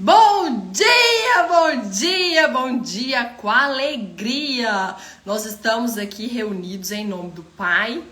Bom dia, bom dia, bom dia com alegria! Nós estamos aqui reunidos em nome do Pai,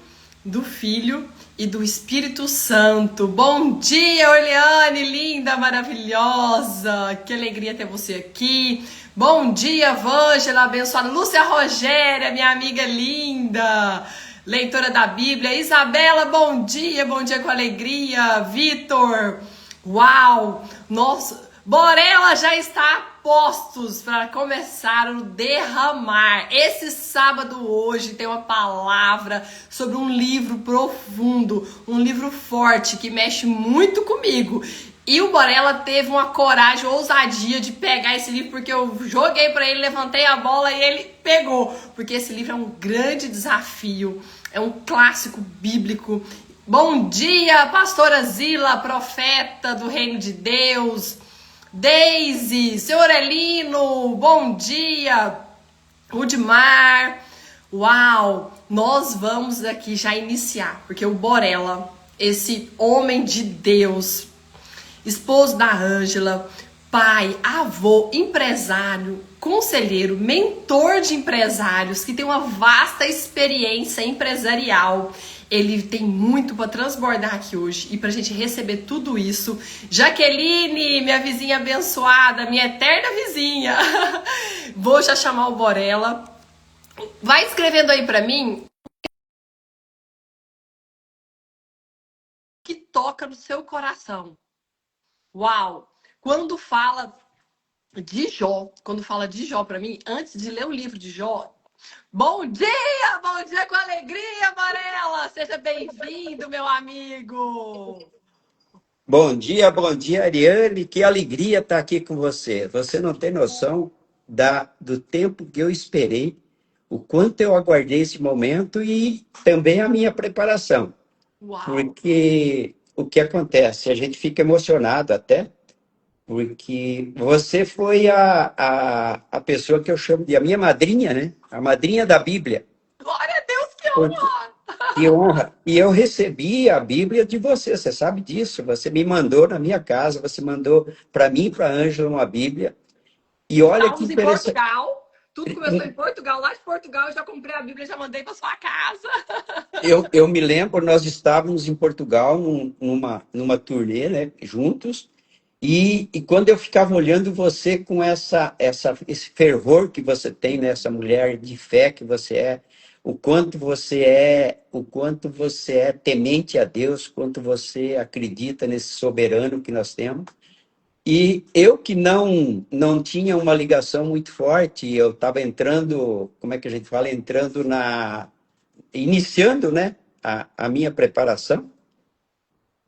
do Filho e do Espírito Santo. Bom dia, Orleane, linda, maravilhosa! Que alegria ter você aqui! Bom dia, Vângela, abençoada! Lúcia Rogéria, minha amiga linda! Leitora da Bíblia. Isabela, bom dia com alegria! Vitor, uau! Nossa! Borella já está a postos para começar o derramar. Esse sábado hoje tem uma palavra sobre um livro profundo, um livro forte que mexe muito comigo. E o Borella teve uma coragem, ousadia de pegar esse livro, porque eu joguei para ele, levantei a bola e ele pegou. Porque esse livro é um grande desafio, é um clássico bíblico. Bom dia, pastora Zila, profeta do reino de Deus. Deise, seu Aurelino, bom dia, Rudimar, uau, nós vamos aqui já iniciar, porque o Borella, esse homem de Deus, esposo da Ângela, pai, avô, empresário, conselheiro, mentor de empresários, que tem uma vasta experiência empresarial. Ele tem muito para transbordar aqui hoje e para a gente receber tudo isso. Jaqueline, minha vizinha abençoada, minha eterna vizinha. Vou já chamar o Borella. Vai escrevendo aí para mim que toca no seu coração. Uau! Quando fala de Jó para mim, antes de ler o livro de Jó, bom dia com alegria, Varela! Seja bem-vindo, meu amigo! Bom dia, Ariane. Que alegria estar aqui com você. Você não tem noção do tempo que eu esperei, o quanto eu aguardei esse momento e também a minha preparação. Uau! Porque o que acontece? A gente fica emocionado até, porque você foi a pessoa que eu chamo de a minha madrinha, né? A madrinha da Bíblia. Glória a Deus, que honra! Que honra! E eu recebi a Bíblia de você, você sabe disso. Você me mandou na minha casa, você mandou para mim e para a Ângela uma Bíblia. E olha que Estávamos em interessante. Portugal, tudo começou em Portugal. Lá de Portugal eu já comprei a Bíblia e já mandei para sua casa. Eu me lembro, nós estávamos em Portugal numa turnê, né, juntos. E quando eu ficava olhando você com esse fervor que você tem nessa mulher de fé que você é, o quanto você é temente a Deus, quanto você acredita nesse soberano que nós temos. E eu que não tinha uma ligação muito forte, eu estava entrando, como é que a gente fala, iniciando, né, a minha preparação.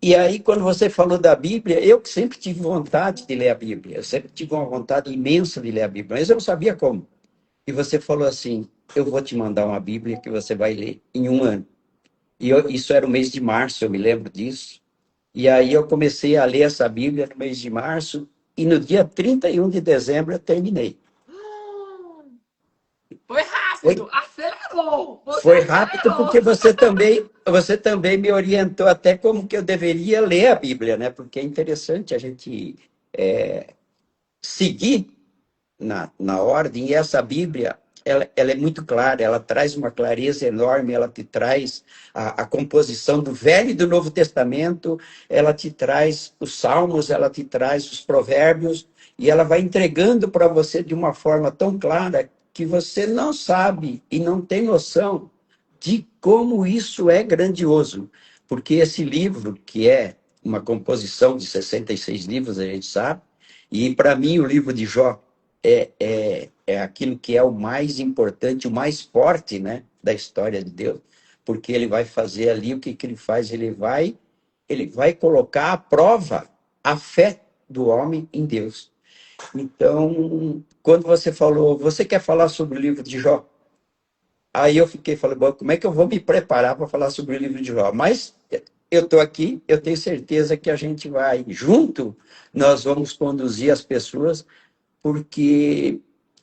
E aí, quando você falou da Bíblia, eu que sempre tive vontade de ler a Bíblia, eu sempre tive uma vontade imensa de ler a Bíblia, mas eu não sabia como. E você falou assim: eu vou te mandar uma Bíblia que você vai ler em um ano. Isso era o mês de março, eu me lembro disso. E aí eu comecei a ler essa Bíblia no mês de março, e no dia 31 de dezembro eu terminei. Foi Foi, rápido, acelerou. Você foi rápido acelerou. porque você também me orientou até como que eu deveria ler a Bíblia, né? Porque é interessante a gente seguir na ordem, e essa Bíblia, ela é muito clara, ela traz uma clareza enorme, ela te traz a composição do Velho e do Novo Testamento, ela te traz os Salmos, ela te traz os Provérbios, e ela vai entregando para você de uma forma tão clara que você não sabe e não tem noção de como isso é grandioso. Porque esse livro, que é uma composição de 66 livros, a gente sabe, e para mim o livro de Jó é aquilo que é o mais importante, o mais forte, né, da história de Deus, porque ele vai fazer ali o que ele faz, ele vai colocar à prova a fé do homem em Deus. Então, quando você falou, você quer falar sobre o livro de Jó? Aí eu fiquei falando, bom, como é que eu vou me preparar para falar sobre o livro de Jó? Mas eu estou aqui, eu tenho certeza que a gente vai junto, nós vamos conduzir as pessoas, porque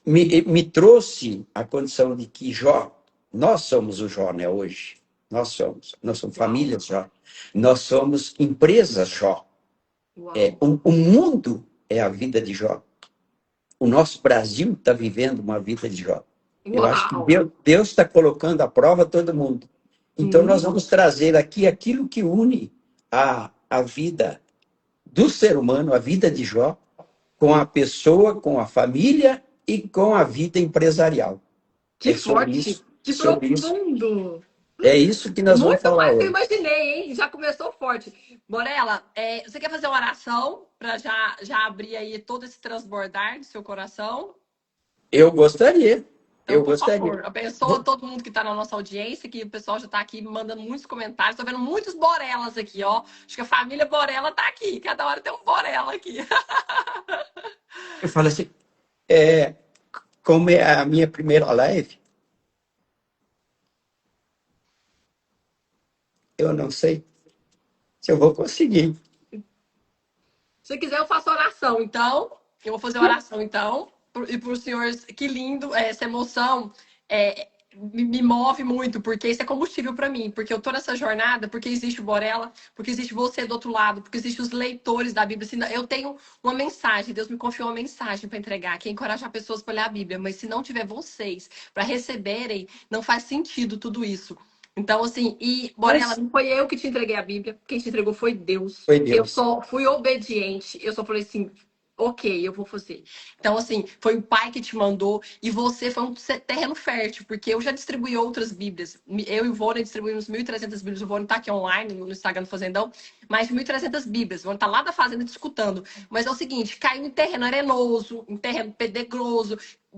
me trouxe a condição de que Jó, nós somos o Jó, né, hoje. Nós somos famílias Jó, nós somos empresas Jó. Uau. O mundo é a vida de Jó. O nosso Brasil está vivendo uma vida de Jó. Eu acho que Uau! Deus está colocando à prova todo mundo. Então, nós Hum, vamos trazer aqui aquilo que une a vida do ser humano, a vida de Jó, com a pessoa, com a família e com a vida empresarial. que É sobre forte, isso, que sobre isso. profundo. É isso que nós vamos Muito falar mais do que eu hoje. imaginei, hein? Já começou forte. Morela, você quer fazer uma oração para já abrir aí todo esse transbordar do seu coração? Eu gostaria, Então, eu por gostaria. favor, abençoa todo mundo que está na nossa audiência, que o pessoal já está aqui mandando muitos comentários. Estou vendo muitos Borelas aqui, ó. Acho que a família Borela está aqui. Cada hora tem um Borela aqui. Eu falo assim, é, como é a minha primeira live, eu não sei se eu vou conseguir. Se quiser, eu faço oração, então. Eu vou fazer oração, então. E para os senhores, que lindo, essa emoção me move muito, porque isso é combustível para mim. Porque eu tô nessa jornada, porque existe o Borella, porque existe você do outro lado, porque existe os leitores da Bíblia. Eu tenho uma mensagem, Deus me confiou uma mensagem para entregar, que é encorajar pessoas para ler a Bíblia. Mas se não tiver vocês para receberem, não faz sentido tudo isso. Então, assim, e Borella, Mas não foi eu que te entreguei a Bíblia, quem te entregou foi Deus. foi Eu Deus. só fui obediente, eu só falei assim, ok, eu vou fazer. Então, assim, foi o pai que te mandou e você foi um terreno fértil, porque eu já distribuí outras Bíblias. Eu e o Vônia distribuímos 1.300 Bíblias. O Vônia tá aqui online no Instagram do Fazendão, mais de 1.300 Bíblias. O Vônia tá lá da fazenda discutando. Mas é o seguinte, caiu em terreno arenoso, em terreno pedregoso.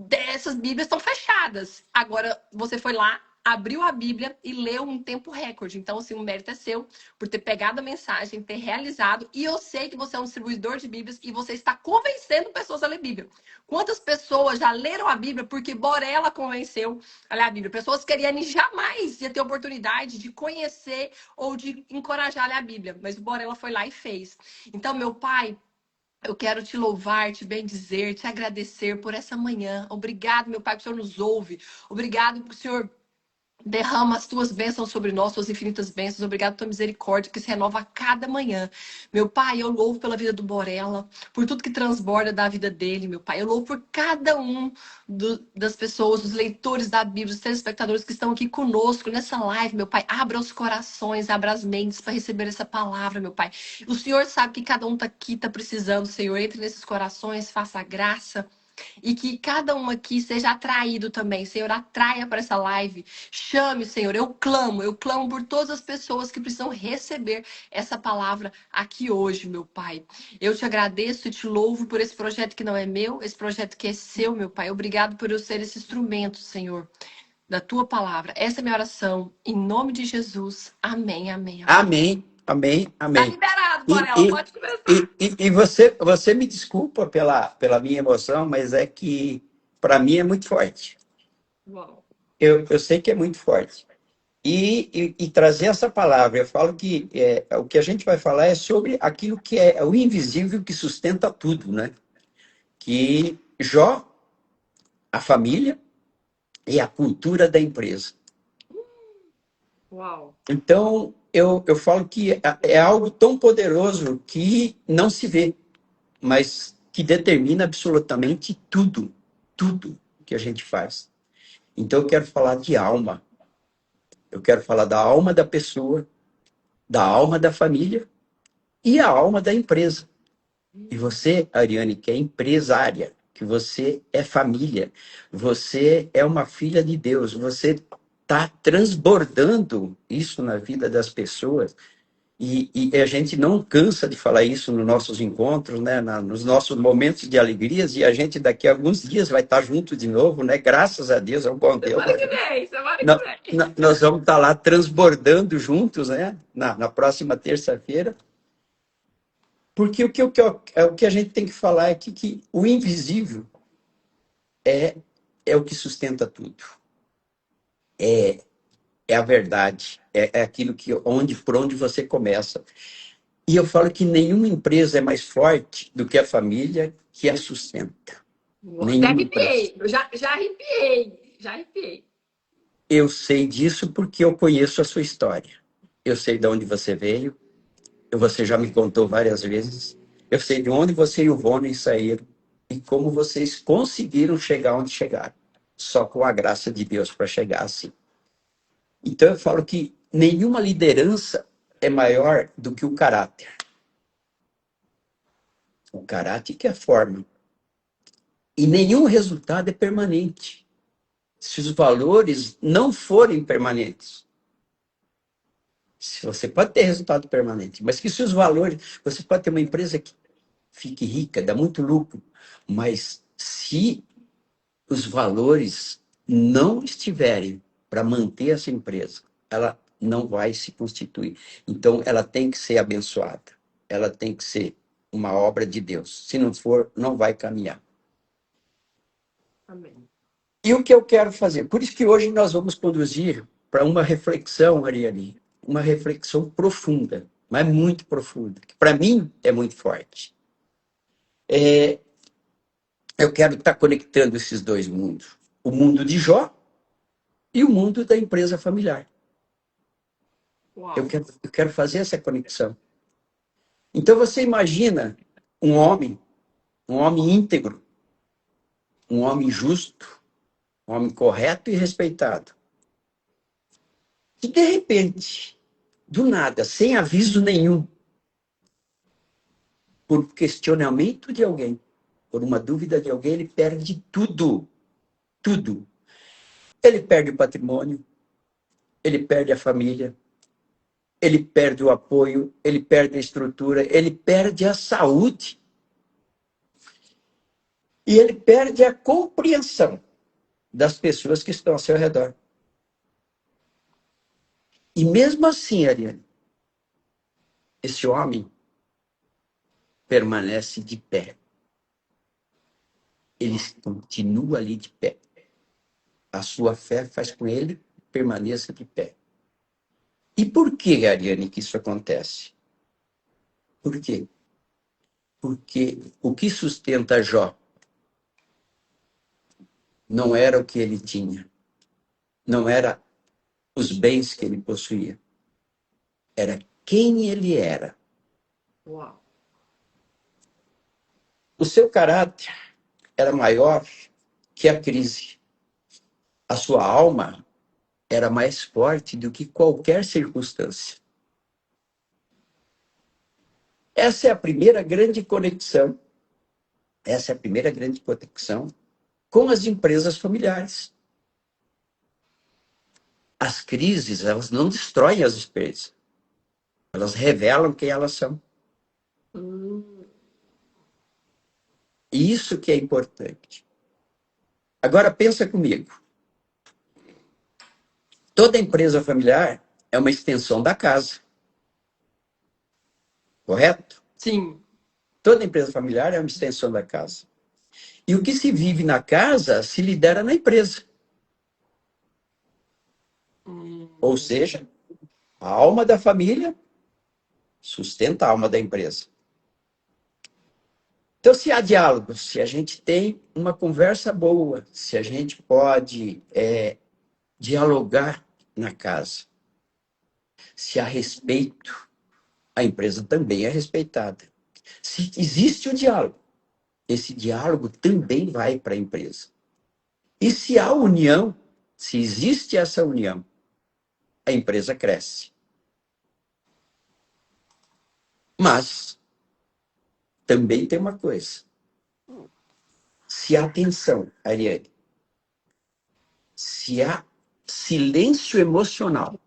Essas Bíblias estão fechadas. Agora, você foi lá, abriu a Bíblia e leu em tempo recorde. Então, assim, o mérito é seu por ter pegado a mensagem, ter realizado. E eu sei que você é um distribuidor de Bíblias e você está convencendo pessoas a ler Bíblia. Quantas pessoas já leram a Bíblia porque Borella convenceu a ler a Bíblia? Pessoas que Ariane jamais ia ter oportunidade de conhecer ou de encorajar a ler a Bíblia. Mas o Borella foi lá e fez. Então, meu pai, eu quero te louvar, te bendizer, te agradecer por essa manhã. Obrigado, meu pai, que o Senhor nos ouve. Obrigado, que o Senhor derrama as tuas bênçãos sobre nós, tuas infinitas bênçãos. Obrigado pela tua misericórdia que se renova a cada manhã. Meu pai, eu louvo pela vida do Borella, por tudo que transborda da vida dele, meu pai. Eu louvo por cada um das pessoas, dos leitores da Bíblia, os telespectadores que estão aqui conosco nessa live, meu pai. Abra os corações, abra as mentes para receber essa palavra, meu pai. O Senhor sabe que cada um tá aqui, tá precisando, Senhor. Entre nesses corações, faça a graça. E que cada um aqui seja atraído também. Senhor, atraia para essa live. Chame, Senhor. Eu clamo por todas as pessoas que precisam receber essa palavra aqui hoje, meu Pai. Eu te agradeço e te louvo por esse projeto que não é meu, esse projeto que é seu, meu Pai. Obrigado por eu ser esse instrumento, Senhor, da tua palavra. Essa é a minha oração. Em nome de Jesus. Amém, amém, amém. Amém, amém, Tá amém. liberado, E, Borela. e, Pode começar. e você me desculpa pela minha emoção, mas é que para mim é muito forte. Uau. Eu sei que é muito forte. E trazer essa palavra, eu falo que o que a gente vai falar é sobre aquilo que é o invisível que sustenta tudo, né? Que Jó, a família e a cultura da empresa. Uau. Então, eu falo que é algo tão poderoso que não se vê, mas que determina absolutamente tudo, tudo que a gente faz. Então, eu quero falar de alma. Eu quero falar da alma da pessoa, da alma da família e a alma da empresa. E você, Ariane, que é empresária, que você é família, você é uma filha de Deus, você está transbordando isso na vida das pessoas. E a gente não cansa de falar isso nos nossos encontros, né? Nos nossos momentos de alegrias, e a gente daqui a alguns dias vai estar junto de novo, né? Graças a Deus, é um bom Deus. Semana que vem, semana que Nó- vem. Nós vamos estar lá transbordando juntos, né? Na próxima terça-feira. Porque o que a gente tem que falar é que o invisível é o que sustenta tudo. É a verdade. É aquilo por onde você começa. E eu falo que nenhuma empresa é mais forte do que a família que a sustenta. Até Nenhuma empresa. arrepiei. Já arrepiei. Já arrepiei. Eu sei disso porque eu conheço a sua história. Eu sei de onde você veio. Você já me contou várias vezes. Eu sei de onde você e o Rony saíram e como vocês conseguiram chegar onde chegaram. Só com a graça de Deus para chegar assim. Então eu falo que nenhuma liderança é maior do que o caráter. O caráter que é a forma. E nenhum resultado é permanente. Se os valores não forem permanentes. Se você pode ter resultado permanente, mas que se os valores. Você pode ter uma empresa que fique rica, dá muito lucro, mas se os valores não estiverem para manter essa empresa, ela não vai se constituir. Então, ela tem que ser abençoada. Ela tem que ser uma obra de Deus. Se não for, não vai caminhar. Amém. E o que eu quero fazer? Por isso que hoje nós vamos conduzir para uma reflexão, Ariane, uma reflexão profunda, mas muito profunda, que para mim é muito forte. Eu quero estar conectando esses dois mundos. O mundo de Jó e o mundo da empresa familiar. Uau. Eu quero fazer essa conexão. Então você imagina um homem íntegro, um homem justo, um homem correto e respeitado, que de repente, do nada, sem aviso nenhum, por questionamento de alguém, por uma dúvida de alguém, ele perde tudo. Tudo. Ele perde o patrimônio, ele perde a família, ele perde o apoio, ele perde a estrutura, ele perde a saúde. E ele perde a compreensão das pessoas que estão ao seu redor. E mesmo assim, Ariane, esse homem permanece de pé. Ele continua ali de pé. A sua fé faz com ele permaneça de pé. E por que, Ariane, que isso acontece? Por quê? Porque o que sustenta Jó não era o que ele tinha, não era os bens que ele possuía, era quem ele era. Uau. O seu caráter era maior que a crise. A sua alma era mais forte do que qualquer circunstância. Essa é a primeira grande conexão. Essa é a primeira grande conexão com as empresas familiares. As crises, elas não destroem as empresas. Elas revelam quem elas são. Isso que é importante. Agora pensa comigo. Toda empresa familiar é uma extensão da casa. Correto? Sim. Toda empresa familiar é uma extensão da casa. E o que se vive na casa se lidera na empresa. Ou seja, a alma da família sustenta a alma da empresa. Então, se há diálogo, se a gente tem uma conversa boa, se a gente pode dialogar na casa, se há respeito, a empresa também é respeitada. Se existe o diálogo, esse diálogo também vai para a empresa. E se há união, se existe essa união, a empresa cresce. Mas também tem uma coisa. Se há tensão, Ariane, se há silêncio emocional,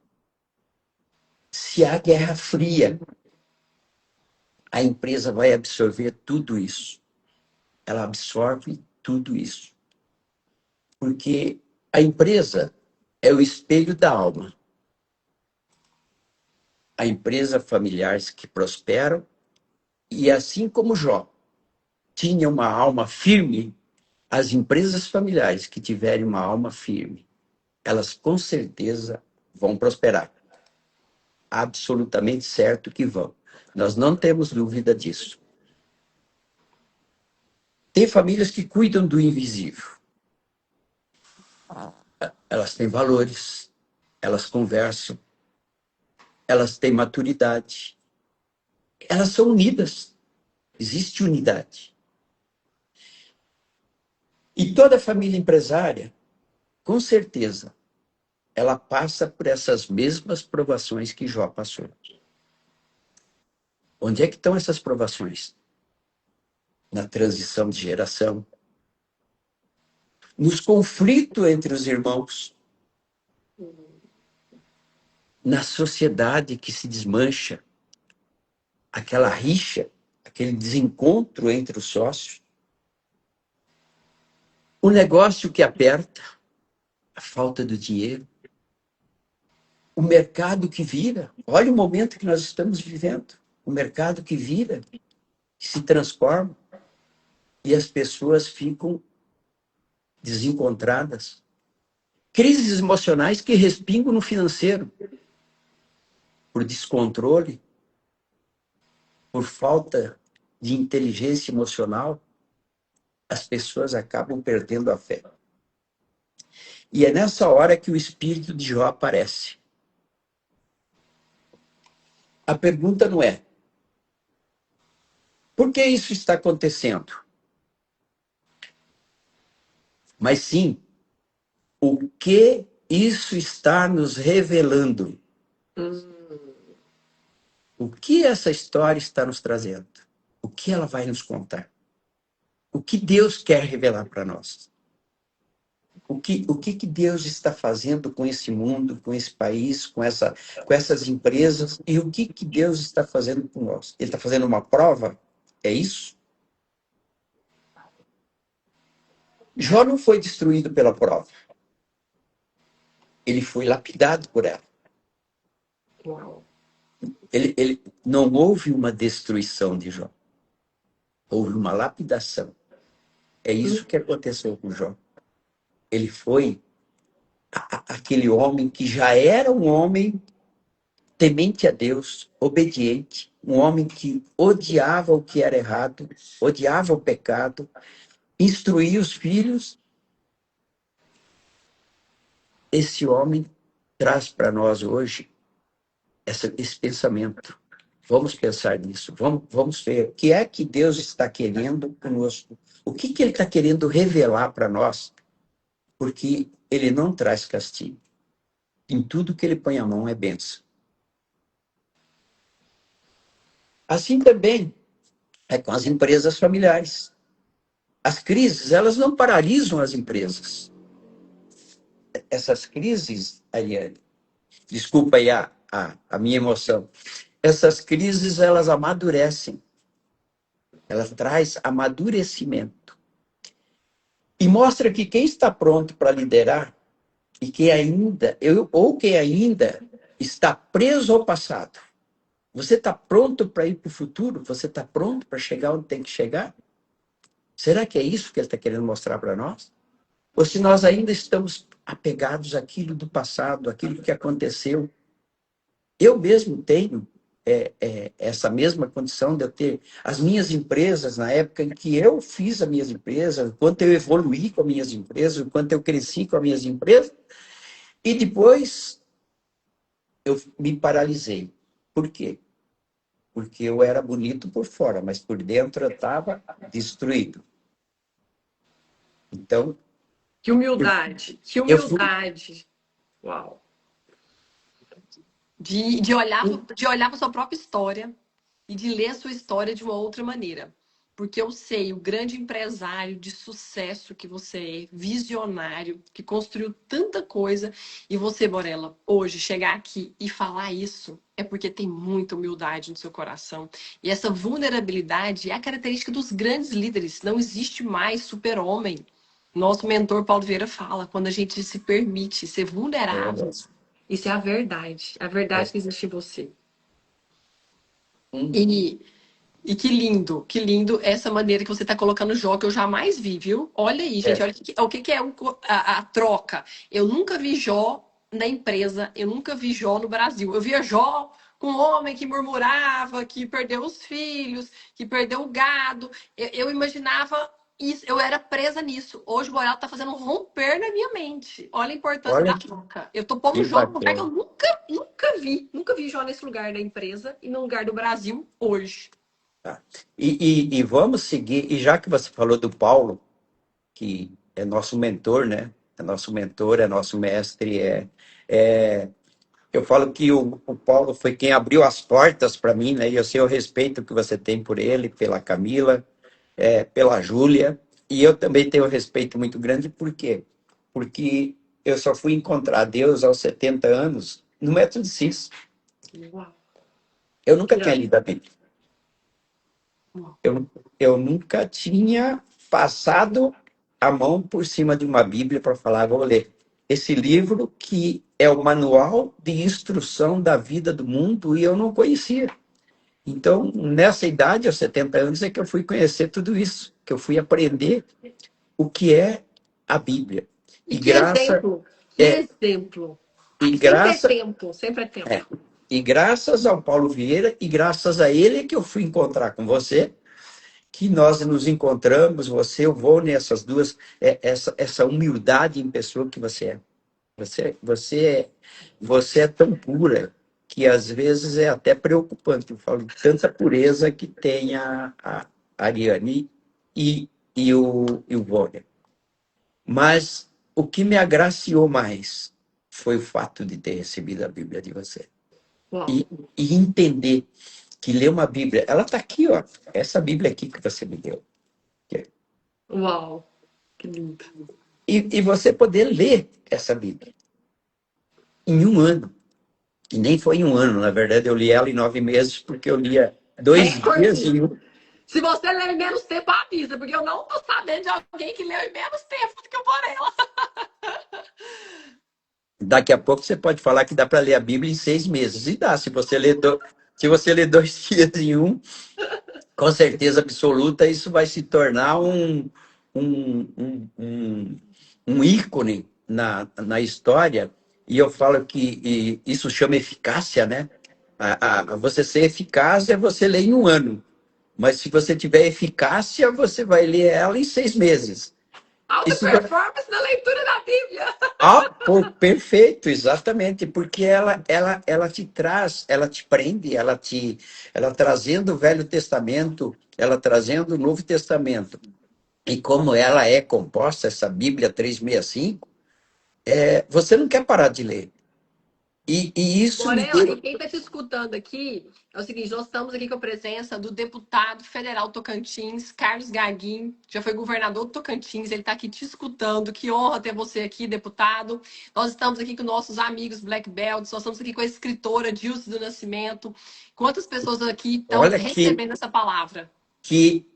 se há guerra fria, a empresa vai absorver tudo isso. Ela absorve tudo isso. Porque a empresa é o espelho da alma. A empresa familiar que prosperam, e assim como Jó tinha uma alma firme, as empresas familiares que tiverem uma alma firme, elas com certeza vão prosperar. Absolutamente certo que vão. Nós não temos dúvida disso. Tem famílias que cuidam do invisível. Elas têm valores, elas conversam, elas têm maturidade, elas são unidas. Existe unidade. E toda família empresária, com certeza, ela passa por essas mesmas provações que Jó passou. Onde é que estão essas provações? Na transição de geração, nos conflitos entre os irmãos, na sociedade que se desmancha, aquela rixa, aquele desencontro entre os sócios, o negócio que aperta, a falta do dinheiro, o mercado que vira. Olha o momento que nós estamos vivendo. O mercado que vira, que se transforma, e as pessoas ficam desencontradas. Crises emocionais que respingam no financeiro, por descontrole, por falta de inteligência emocional, as pessoas acabam perdendo a fé. E é nessa hora que o espírito de Jó aparece. A pergunta não é: por que isso está acontecendo? Mas sim, o que isso está nos revelando? O que essa história está nos trazendo? O que ela vai nos contar? O que Deus quer revelar para nós? O que Deus está fazendo com esse mundo, com esse país, com essas empresas? E o que Deus está fazendo com nós? Ele está fazendo uma prova? É isso? Jó não foi destruído pela prova. Ele foi lapidado por ela. Uau. Não houve uma destruição de Jó. Houve uma lapidação. É isso que aconteceu com Jó. Ele foi aquele homem que já era um homem temente a Deus, obediente, um homem que odiava o que era errado, odiava o pecado, instruía os filhos. Esse homem traz para nós hoje esse pensamento. Vamos pensar nisso, vamos ver o que é que Deus está querendo conosco, o que Ele está querendo revelar para nós, porque Ele não traz castigo. Em tudo que Ele põe a mão é bênção. Assim também é com as empresas familiares. As crises, elas não paralisam as empresas. Essas crises, Ariane, desculpa aí a minha emoção, essas crises, elas amadurecem. Elas trazem amadurecimento. E mostra que quem está pronto para liderar e quem ainda está preso ao passado. Você está pronto para ir para o futuro? Você está pronto para chegar onde tem que chegar? Será que é isso que ele está querendo mostrar para nós? Ou se nós ainda estamos apegados àquilo do passado, àquilo que aconteceu? Eu mesmo tenho essa mesma condição de eu ter as minhas empresas, na época em que eu fiz as minhas empresas, o quanto eu evoluí com as minhas empresas, o quanto eu cresci com as minhas empresas, e depois eu me paralisei. Por quê? Porque eu era bonito por fora, mas por dentro eu estava destruído. Então, Que humildade, que eu fui. humildade. Uau. De olhar para sua própria história e de ler a sua história de uma outra maneira. Porque eu sei o grande empresário de sucesso que você é, visionário, que construiu tanta coisa. E você, Borella, hoje chegar aqui e falar isso é porque tem muita humildade no seu coração. E essa vulnerabilidade é a característica dos grandes líderes. Não existe mais super-homem. Nosso mentor Paulo Vieira fala, quando a gente se permite ser vulnerável, isso é a verdade que existe em você. E que lindo essa maneira que você está colocando o Jó, que eu jamais vi, viu? Olha aí, gente, olha o que é a troca. Eu nunca vi Jó na empresa, eu nunca vi Jó no Brasil. Eu via Jó com um homem que murmurava, que perdeu os filhos, que perdeu o gado. Eu imaginava isso, eu era presa nisso. Hoje o Boreal está fazendo um romper na minha mente. Olha a importância da Olha troca. Eu tô pondo que o Jó num lugar que eu bacana. nunca vi. Nunca vi Jó nesse lugar da empresa e no lugar do Brasil hoje. Tá. E vamos seguir, e já que você falou do Paulo, que é nosso mentor, né? É nosso mentor, é nosso mestre, é eu falo que o Paulo foi quem abriu as portas para mim, né? E eu sei o respeito que você tem por ele, pela Camila, pela Júlia, e eu também tenho um respeito muito grande, por quê? Porque eu só fui encontrar Deus aos 70 anos no método de CIS. Uau, Eu nunca que tinha ano? lido a Bíblia. Eu nunca tinha passado a mão por cima de uma Bíblia para falar, vou ler. Esse livro que é o manual de instrução da vida do mundo e eu não conhecia. Então, nessa idade, aos 70 anos, é que eu fui conhecer tudo isso, que eu fui aprender o que é a Bíblia. E E que graça exemplo, que é exemplo. e Sempre é graça tempo, sempre é tempo. é e graças ao Paulo Vieira e graças a ele é que eu fui encontrar com você, que nós nos encontramos, você, eu vou nessas duas, essa humildade em pessoa que você é. Você é tão pura que às vezes é até preocupante. Eu falo de tanta pureza que tem a Ariane e o Wagner. Mas o que me agraciou mais foi o fato de ter recebido a Bíblia de você. Uau, E entender que ler uma Bíblia, ela está aqui, ó, essa Bíblia aqui que você me deu. uau, que lindo. E você poder ler essa Bíblia em um ano. E nem foi em um ano, na verdade, eu li ela em 9 meses, porque eu lia 2 dias Recorde. em um. Se você ler em menos tempo, avisa, porque eu não tô sabendo de alguém que leu em menos tempo do que eu por ela. Daqui a pouco você pode falar que dá para ler a Bíblia em 6 meses. E dá, se você ler 2 dias em um, com certeza absoluta, isso vai se tornar um, um, um, um ícone na história. E eu falo que isso chama eficácia, né? Você ser eficaz é você ler em um ano. Mas se você tiver eficácia, você vai ler ela em 6 meses. Alta Isso vai... performance na leitura da Bíblia. Perfeito, exatamente, porque ela te traz, ela te prende, ela trazendo o Velho Testamento, ela trazendo o Novo Testamento. E como ela é composta, essa Bíblia 365, você não quer parar de ler. E isso me Morela, deu. e quem está te escutando aqui é o seguinte: nós estamos aqui com a presença do deputado federal Tocantins, Carlos Gaguin, já foi governador do Tocantins, ele está aqui te escutando. Que honra ter você aqui, deputado. Nós estamos aqui com nossos amigos Black Belts, nós estamos aqui com a escritora Dilce do Nascimento. Quantas pessoas aqui estão Olha recebendo essa palavra? que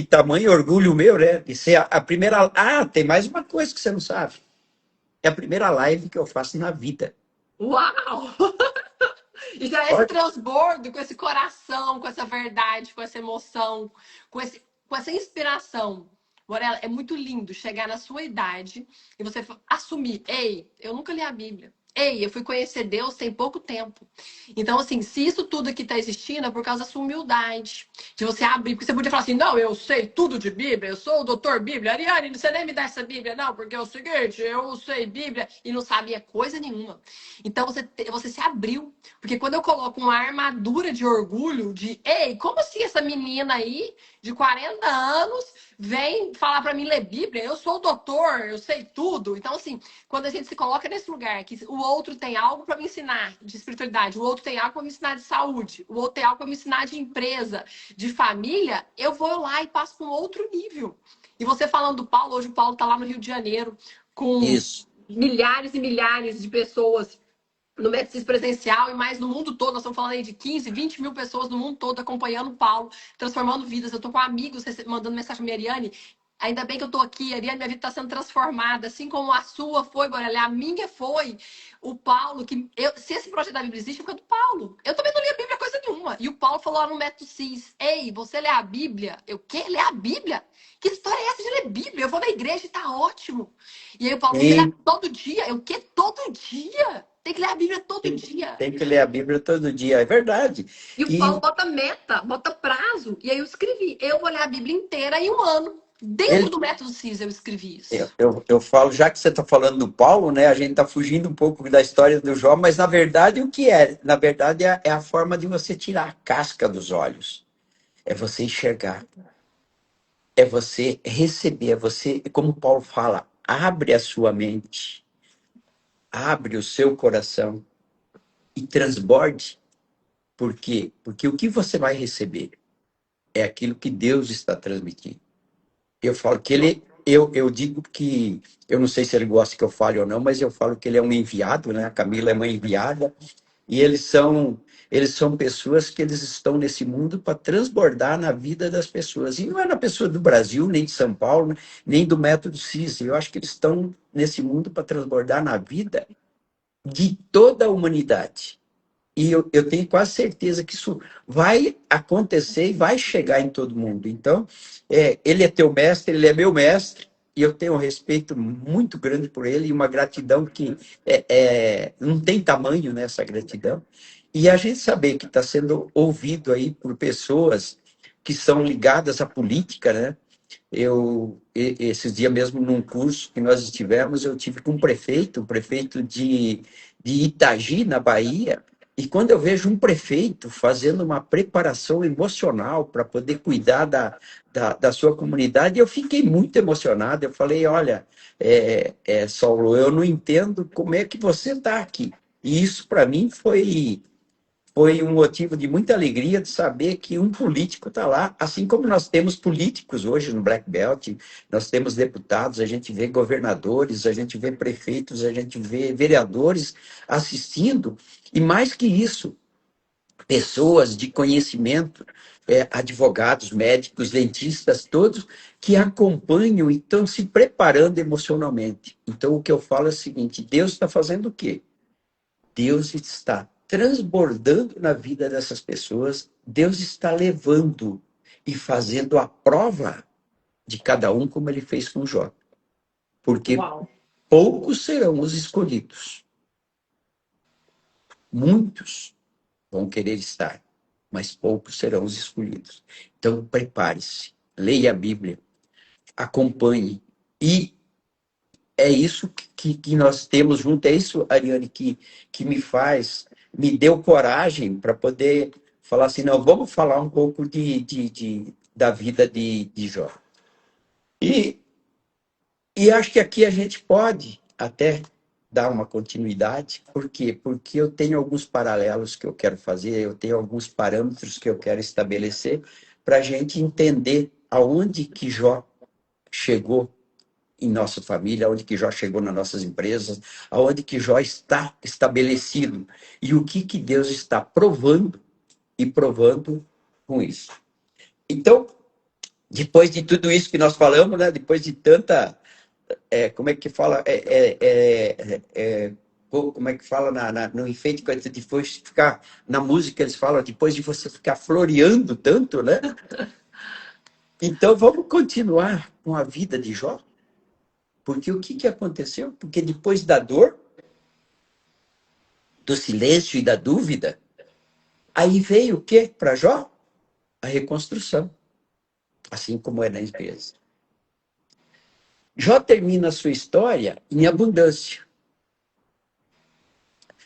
tamanho orgulho meu, né? De ser a primeira. Ah, tem mais uma coisa que você não sabe. É a primeira live que eu faço na vida. Uau! E já esse transbordo, com esse coração, com essa verdade, com essa emoção, com essa inspiração. Morela, é muito lindo chegar na sua idade e você assumir: ei, eu nunca li a Bíblia. Ei, eu fui conhecer Deus tem pouco tempo. Então, assim, se isso tudo aqui está existindo, é por causa da sua humildade. De você abrir, porque você podia falar assim: não, eu sei tudo de Bíblia, eu sou o doutor Bíblia. Ariane, você nem me dá essa Bíblia, não, porque é o seguinte, eu sei Bíblia e não sabia coisa nenhuma. Então, você se abriu. Porque quando eu coloco uma armadura de orgulho, de, ei, como assim essa menina aí, de 40 anos, vem falar para mim ler Bíblia? Eu sou o doutor, eu sei tudo. Então, assim, quando a gente se coloca nesse lugar, que o outro tem algo para me ensinar de espiritualidade, o outro tem algo para me ensinar de saúde, o outro tem algo para me ensinar de empresa, de família, eu vou lá e passo para um outro nível. E você falando do Paulo, hoje o Paulo está lá no Rio de Janeiro, com Isso. milhares e milhares de pessoas no Método presencial e mais no mundo todo. Nós estamos falando aí de 15, 20 mil pessoas no mundo todo acompanhando o Paulo, transformando vidas. Eu estou com amigos mandando mensagem para a Ariane. Ainda bem que eu estou aqui, Ariane, minha vida está sendo transformada, assim como a sua foi, Borelé, a minha foi. O Paulo, se esse projeto da Bíblia existe, é por causa do Paulo. Eu também não li a Bíblia coisa nenhuma. E o Paulo falou lá no Método CIS: ei, você lê a Bíblia? Eu quê? Lê a Bíblia? Que história é essa de ler Bíblia? Eu vou na igreja e tá ótimo. E aí o Paulo, você lê Tem, todo dia? Eu quê? Todo dia? Tem que ler a Bíblia todo tem, dia. tem que ler a Bíblia todo dia, é verdade. E o Paulo E bota meta, bota prazo. E aí eu escrevi: eu vou ler a Bíblia inteira em um ano. Dentro Ele, do método CIS eu escrevi isso. eu falo, já que você está falando do Paulo, né? A gente está fugindo um pouco da história do Jó, mas na verdade o que é? Na verdade é a forma de você tirar a casca dos olhos. É você enxergar, é você receber, é você, como Paulo fala, abre a sua mente, abre o seu coração e transborde. Por quê? Porque o que você vai receber é aquilo que Deus está transmitindo. Eu falo que ele, eu digo que, eu não sei se ele gosta que eu fale ou não, mas eu falo que ele é um enviado, né? A Camila é uma enviada, e eles são pessoas que eles estão nesse mundo para transbordar na vida das pessoas. E não é na pessoa do Brasil, nem de São Paulo, nem do método CIS. Eu acho que eles estão nesse mundo para transbordar na vida de toda a humanidade. E eu tenho quase certeza que isso vai acontecer e vai chegar em todo mundo. Então, ele é teu mestre, ele é meu mestre, e eu tenho um respeito muito grande por ele e uma gratidão que não tem tamanho nessa gratidão. E a gente saber que está sendo ouvido aí por pessoas que são ligadas à política, né? Esses dias mesmo, num curso que nós estivemos, eu tive com o prefeito de Itagi, na Bahia, e quando eu vejo um prefeito fazendo uma preparação emocional para poder cuidar da sua comunidade, eu fiquei muito emocionado. Eu falei, olha, Saulo, eu não entendo como é que você está aqui. E isso, para mim, foi um motivo de muita alegria de saber que um político está lá, assim como nós temos políticos hoje no Black Belt, nós temos deputados, a gente vê governadores, a gente vê prefeitos, a gente vê vereadores assistindo, e mais que isso, pessoas de conhecimento, advogados, médicos, dentistas, todos que acompanham e estão se preparando emocionalmente. Então, o que eu falo é o seguinte: Deus está fazendo o quê? Deus está transbordando na vida dessas pessoas, Deus está levando e fazendo a prova de cada um, como ele fez com Jó. Porque Uau. poucos serão os escolhidos. Muitos vão querer estar, mas poucos serão os escolhidos. Então, prepare-se, leia a Bíblia, acompanhe. E é isso que nós temos junto, é isso, Ariane, que me deu coragem para poder falar assim, não, vamos falar um pouco da vida de Jó. E, e acho que aqui a gente pode até dar uma continuidade. Por quê? Porque eu tenho alguns paralelos que eu quero fazer, eu tenho alguns parâmetros que eu quero estabelecer para a gente entender aonde que Jó chegou em nossa família, aonde que Jó chegou nas nossas empresas, aonde que Jó está estabelecido e o que Deus está provando e provando com isso. Então, depois de tudo isso que nós falamos, né, depois de tanta, como é que fala, como é que fala no enfeite, depois de ficar, na música eles falam, depois de você ficar floreando tanto, né? Então, vamos continuar com a vida de Jó? Porque o que aconteceu? Porque depois da dor, do silêncio e da dúvida, aí veio o quê para Jó? A reconstrução, assim como é na empresa. Jó termina a sua história em abundância.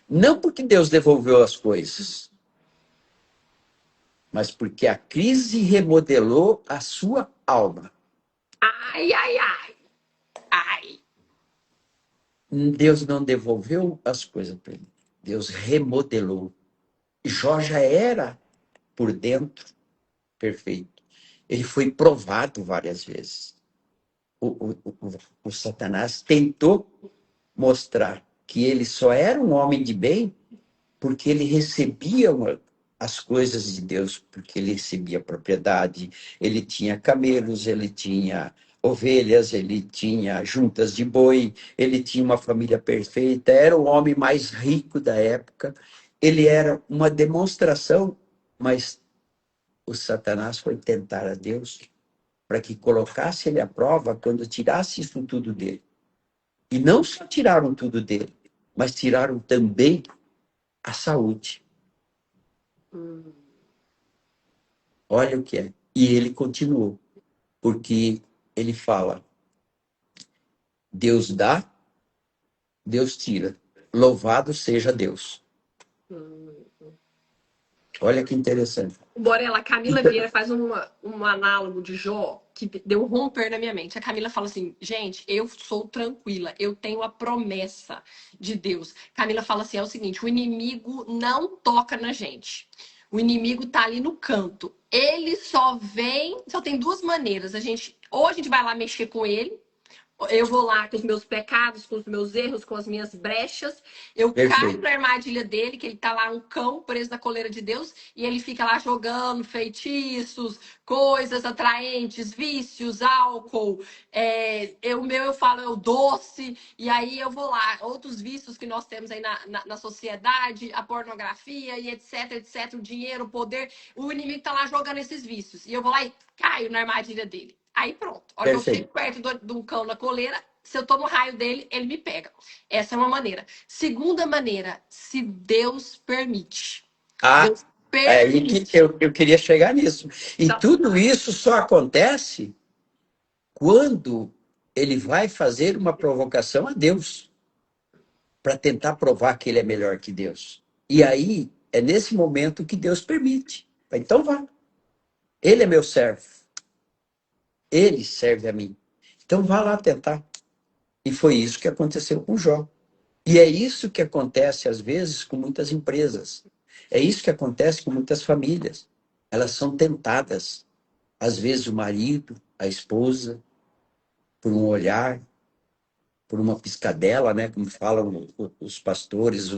Não porque Deus devolveu as coisas, mas porque a crise remodelou a sua alma. Ai, ai, ai. Ai. Deus não devolveu as coisas para ele. Deus remodelou. Jó já era, por dentro, perfeito. Ele foi provado várias vezes. O Satanás tentou mostrar que ele só era um homem de bem porque ele recebia as coisas de Deus, porque ele recebia propriedade, ele tinha camelos, ele tinha ovelhas, ele tinha juntas de boi, ele tinha uma família perfeita, era o homem mais rico da época, ele era uma demonstração, mas o Satanás foi tentar a Deus para que colocasse ele à prova quando tirasse isso tudo dele. E não só tiraram tudo dele, mas tiraram também a saúde. Olha o que é. E ele continuou, porque ele fala: Deus dá, Deus tira. Louvado seja Deus. Olha que interessante. Borella, a Camila Então, Vieira faz um análogo de Jó que deu um romper na minha mente. A Camila fala assim, gente, eu sou tranquila, eu tenho a promessa de Deus. Camila fala assim, é o seguinte, o inimigo não toca na gente. O inimigo tá ali no canto. Ele só vem, só tem duas maneiras. Ou a gente vai lá mexer com ele, eu vou lá com os meus pecados, com os meus erros, com as minhas brechas. Eu caio perfeito, na armadilha dele, que ele tá lá um cão preso na coleira de Deus, e ele fica lá jogando feitiços, coisas atraentes, vícios, álcool. O meu eu falo é o doce, e aí eu vou lá. Outros vícios que nós temos aí na sociedade, a pornografia e etc, etc, o dinheiro, o poder. O inimigo tá lá jogando esses vícios. E eu vou lá e caio na armadilha dele. Aí pronto. A hora que eu chego perfeito. perto de um cão na coleira, se eu tô no raio dele, ele me pega. Essa é uma maneira. Segunda maneira, se Deus permite. Ah, Deus é aí que permite. eu queria chegar nisso. E Então, tudo isso só acontece quando ele vai fazer uma provocação a Deus, para tentar provar que ele é melhor que Deus. E aí, é nesse momento que Deus permite. Então vá. Ele é meu servo. Ele serve a mim. Então vá lá tentar. E foi isso que aconteceu com Jó. E é isso que acontece, às vezes, com muitas empresas. É isso que acontece com muitas famílias. Elas são tentadas. Às vezes, o marido, a esposa, por um olhar, por uma piscadela, né? Como falam os pastores,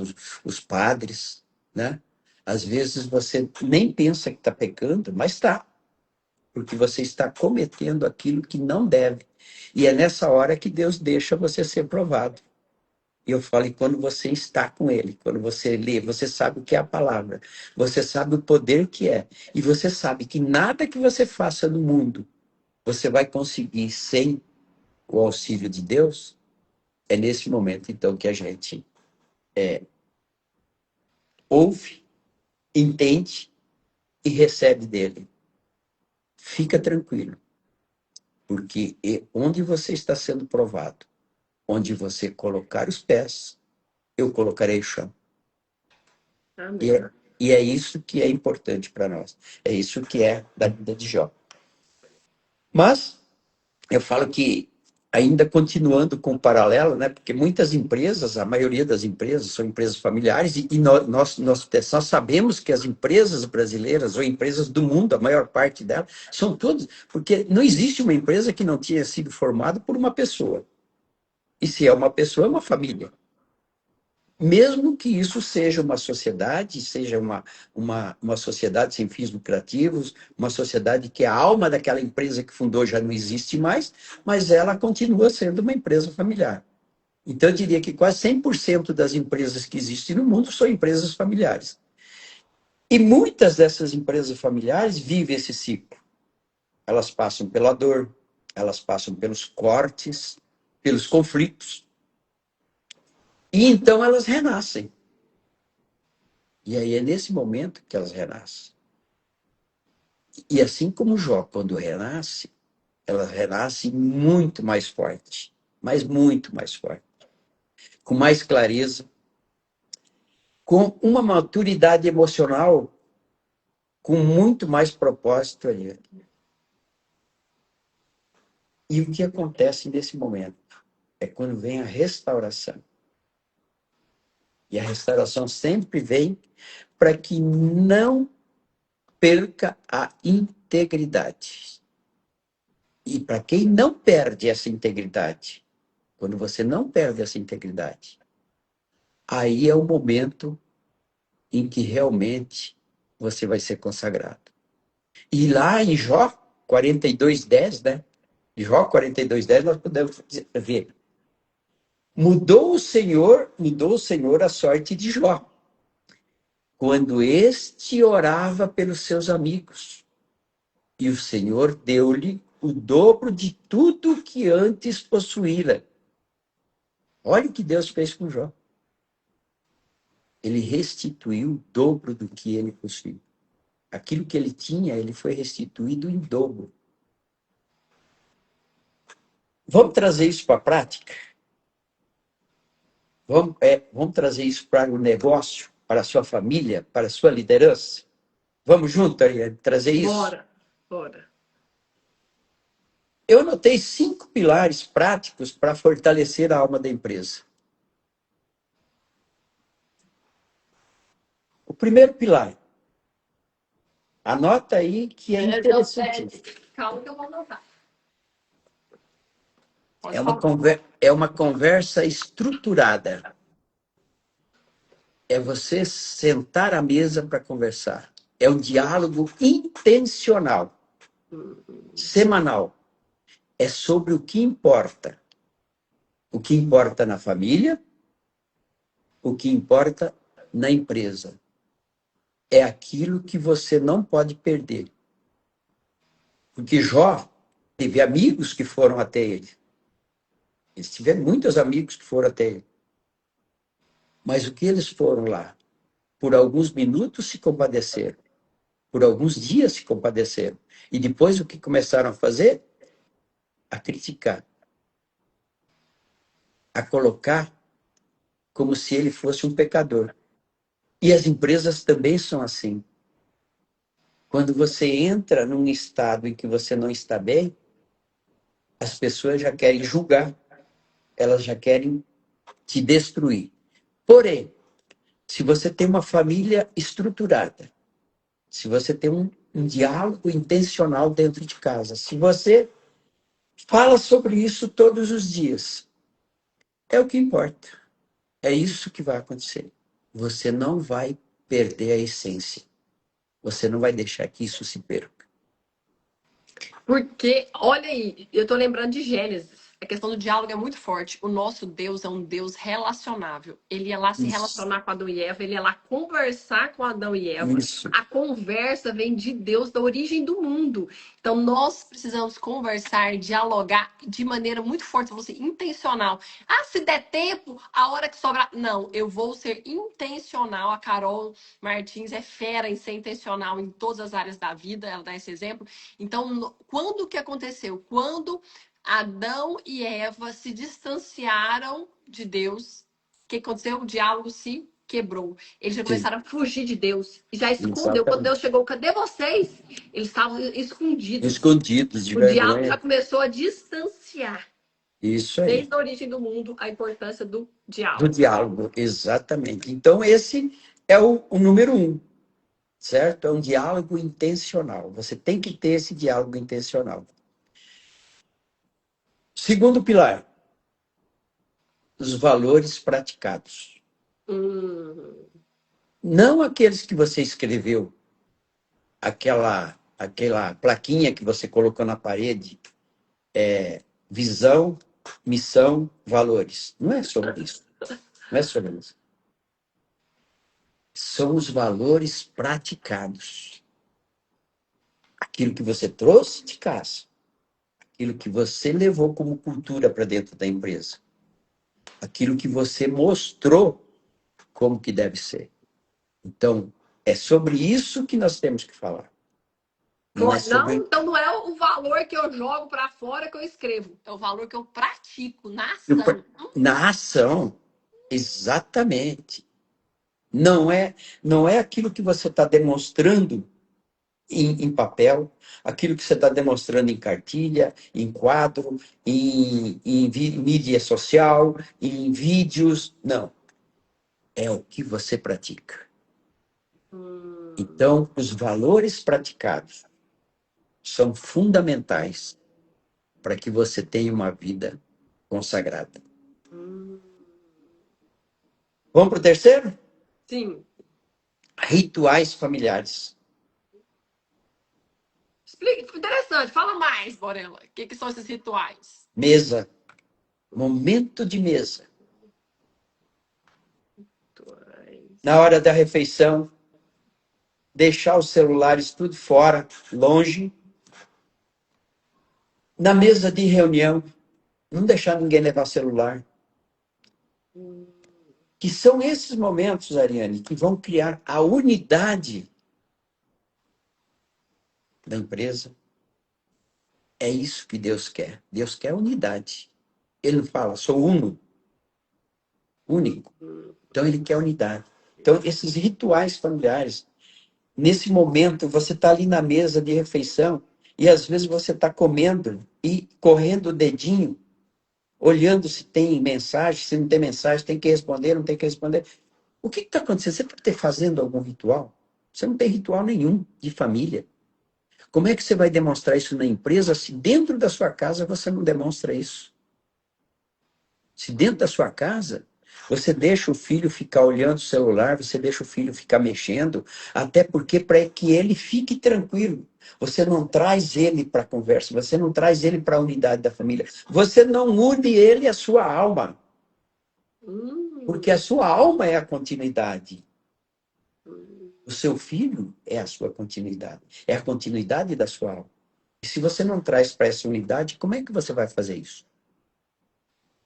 os padres, né? Às vezes você nem pensa que está pecando, mas está, porque você está cometendo aquilo que não deve. E é nessa hora que Deus deixa você ser provado. E eu falo, e quando você está com Ele, quando você lê, você sabe o que é a palavra, você sabe o poder que é, e você sabe que nada que você faça no mundo você vai conseguir sem o auxílio de Deus. É nesse momento, então, que a gente ouve, entende e recebe dele. Fica tranquilo, porque onde você está sendo provado, onde você colocar os pés, eu colocarei o chão. E amém. é, e é isso que é importante para nós. É isso que é da vida de Jó. Mas eu falo que, ainda continuando com o paralelo, né, porque muitas empresas, a maioria das empresas são empresas familiares, e nós sabemos que as empresas brasileiras, ou empresas do mundo, a maior parte delas, são todas, porque não existe uma empresa que não tenha sido formada por uma pessoa. E se é uma pessoa, é uma família. Mesmo que isso seja uma sociedade, seja uma sociedade sem fins lucrativos, uma sociedade que a alma daquela empresa que fundou já não existe mais, mas ela continua sendo uma empresa familiar. Então, eu diria que quase 100% das empresas que existem no mundo são empresas familiares. E muitas dessas empresas familiares vivem esse ciclo. Elas passam pela dor, elas passam pelos cortes, pelos conflitos, e então elas renascem. E aí é nesse momento que elas renascem. E assim como Jó, quando renasce, ela renasce muito mais forte, mas muito mais forte, com mais clareza, com uma maturidade emocional, com muito mais propósito ali. E o que acontece nesse momento é quando vem a restauração. E a restauração sempre vem para que não perca a integridade. E para quem não perde essa integridade, quando você não perde essa integridade, aí é o momento em que realmente você vai ser consagrado. E lá em Jó 42:10, né? Jó 42:10, nós podemos ver. Mudou o Senhor a sorte de Jó, quando este orava pelos seus amigos. E o Senhor deu-lhe o dobro de tudo que antes possuíra. Olha o que Deus fez com Jó. Ele restituiu o dobro do que ele possuía. Aquilo que ele tinha, ele foi restituído em dobro. Vamos trazer isso para a prática? Vamos trazer isso para o negócio, para a sua família, para a sua liderança? Vamos junto, Ariane, trazer isso? Bora, bora. Eu anotei 5 pilares práticos para fortalecer a alma da empresa. O primeiro pilar, anota aí que é interessante. Calma que eu vou anotar. Pode É falar. é uma conversa estruturada. É você sentar à mesa para conversar. É um diálogo intencional, semanal. É sobre o que importa. O que importa na família, o que importa na empresa. É aquilo que você não pode perder. Porque Jó teve amigos que foram até ele. Eles tiveram muitos amigos que foram até ele. Mas o que eles foram lá? Por alguns minutos se compadeceram. Por alguns dias se compadeceram. E depois o que começaram a fazer? A criticar. A colocar como se ele fosse um pecador. E as empresas também são assim. Quando você entra num estado em que você não está bem, as pessoas já querem julgar, elas já querem te destruir. Porém, se você tem uma família estruturada, se você tem um diálogo intencional dentro de casa, se você fala sobre isso todos os dias, é o que importa. É isso que vai acontecer. Você não vai perder a essência. Você não vai deixar que isso se perca. Porque, olha aí, eu tô lembrando de Gênesis. A questão do diálogo é muito forte. O nosso Deus é um Deus relacionável. Ele ia lá se Isso. relacionar com Adão e Eva, ele ia lá conversar com Adão e Eva. Isso. A conversa vem de Deus, da origem do mundo. Então, nós precisamos conversar, dialogar de maneira muito forte, você intencional. Ah, se der tempo, a hora que sobrar. Não, eu vou ser intencional. A Carol Martins é fera em ser intencional em todas as áreas da vida, ela dá esse exemplo. Então, quando que aconteceu? Quando Adão e Eva se distanciaram de Deus, o que aconteceu? O diálogo se quebrou. Eles já Sim. começaram a fugir de Deus. E já escondeu. Quando Deus Exatamente. chegou, cadê vocês? Eles estavam escondidos. Escondidos de O diálogo já vergonha. começou a distanciar. Isso aí. Desde a origem do mundo, a importância do Do diálogo. diálogo, exatamente. Então, esse é o número 1, certo? É um diálogo intencional. Você tem que ter esse diálogo intencional. Segundo pilar, os valores praticados. Hum, Não aqueles que você escreveu, aquela plaquinha que você colocou na parede, visão, missão, valores. Não é sobre isso. Não é sobre isso. São os valores praticados. Aquilo que você trouxe de casa, aquilo que você levou como cultura para dentro da empresa, aquilo que você mostrou como que deve ser. Então, é sobre isso que nós temos que falar. Não é não, sobre então não é o valor que eu jogo para fora que eu escrevo. É o valor que eu pratico na ação. na ação, exatamente. Não é aquilo que você está demonstrando em papel, aquilo que você está demonstrando em cartilha, em quadro, em mídia social, em vídeos. Não. É o que você pratica. Então, os valores praticados são fundamentais para que você tenha uma vida consagrada. Vamos para o terceiro? Sim. Rituais familiares. Explica, interessante, fala mais, Borella. O que são esses rituais? Mesa. Momento de mesa. Na hora da refeição, deixar os celulares tudo fora, longe. Na mesa de reunião, não deixar ninguém levar celular. Que são esses momentos, Ariane, que vão criar a unidade da empresa, É isso que Deus quer. Deus quer unidade. Ele não fala, sou uno, único. Então, ele quer unidade. Então, esses rituais familiares, nesse momento, você está ali na mesa de refeição e às vezes você está comendo e correndo o dedinho, olhando se tem mensagem, se não tem mensagem, tem que responder, não tem que responder. O que está acontecendo? Você está fazendo algum ritual? Você não tem ritual nenhum de família. Como é que você vai demonstrar isso na empresa se dentro da sua casa você não demonstra isso? Se dentro da sua casa você deixa o filho ficar olhando o celular, você deixa o filho ficar mexendo, até porque para que ele fique tranquilo. Você não traz ele para a conversa, você não traz ele para a unidade da família. Você não une ele à sua alma, porque a sua alma é a continuidade. O seu filho é a sua continuidade, é a continuidade da sua alma. E se você não traz para essa unidade, como é que você vai fazer isso?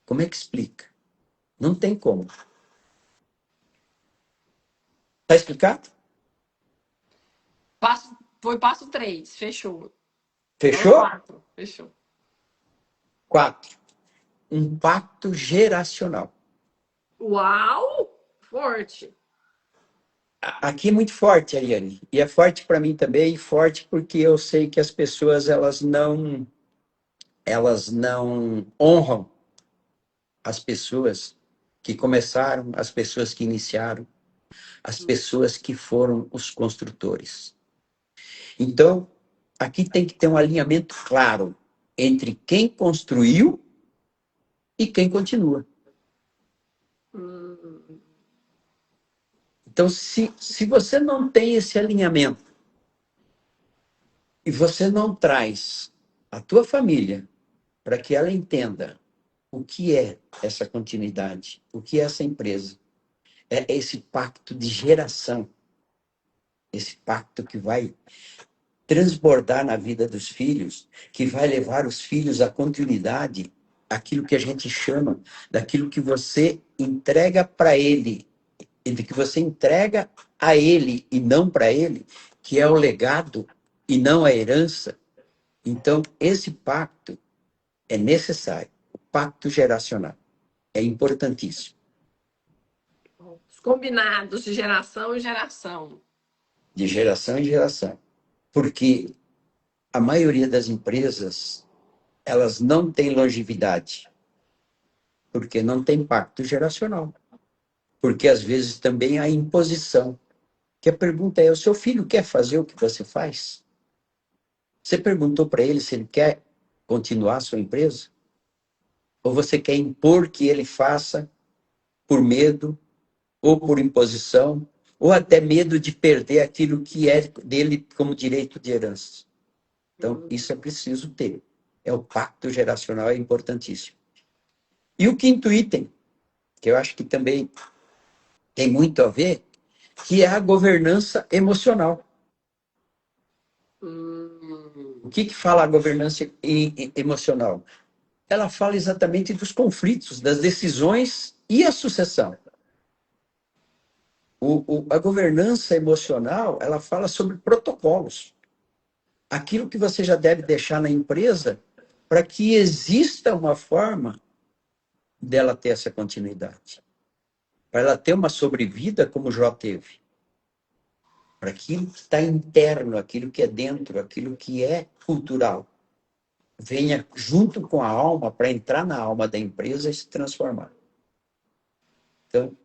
Como é que explica? Não tem como. Está explicado? Foi passo 3, fechou. Agora Fechou? 4, fechou. 4. Um pacto geracional. Uau! Forte. Aqui é muito forte, Ariane. E é forte para mim também, e forte porque eu sei que as pessoas elas não honram as pessoas que começaram, as pessoas que iniciaram, as pessoas que foram os construtores. Então, aqui tem que ter um alinhamento claro entre quem construiu e quem continua. Então, se você não tem esse alinhamento e você não traz a tua família para que ela entenda o que é essa continuidade, o que é essa empresa, é esse pacto de geração, esse pacto que vai transbordar na vida dos filhos, que vai levar os filhos à continuidade, aquilo que a gente chama, daquilo que você entrega para ele, entre que você entrega a ele e não para ele, que é o legado e não a herança. Então, esse pacto é necessário, o pacto geracional é importantíssimo, Os combinados de geração em geração. de geração em geração, porque a maioria das empresas elas não têm longevidade, porque não tem pacto geracional, porque às vezes também há imposição. Que a pergunta é: o seu filho quer fazer o que você faz? Você perguntou para ele se ele quer continuar a sua empresa? Ou você quer impor que ele faça por medo, ou por imposição, ou até medo de perder aquilo que é dele como direito de herança? Então, isso é preciso ter. É o pacto geracional, é importantíssimo. E o quinto item, que eu acho que também tem muito a ver, que é a governança emocional. O que fala a governança emocional? Ela fala exatamente dos conflitos, das decisões e a sucessão. A governança emocional, ela fala sobre protocolos. Aquilo que você já deve deixar na empresa para que exista uma forma dela ter essa continuidade. Para ela ter uma sobrevida como o Jó teve. Para aquilo que está interno, aquilo que é dentro, aquilo que é cultural, venha junto com a alma para entrar na alma da empresa e se transformar. Então,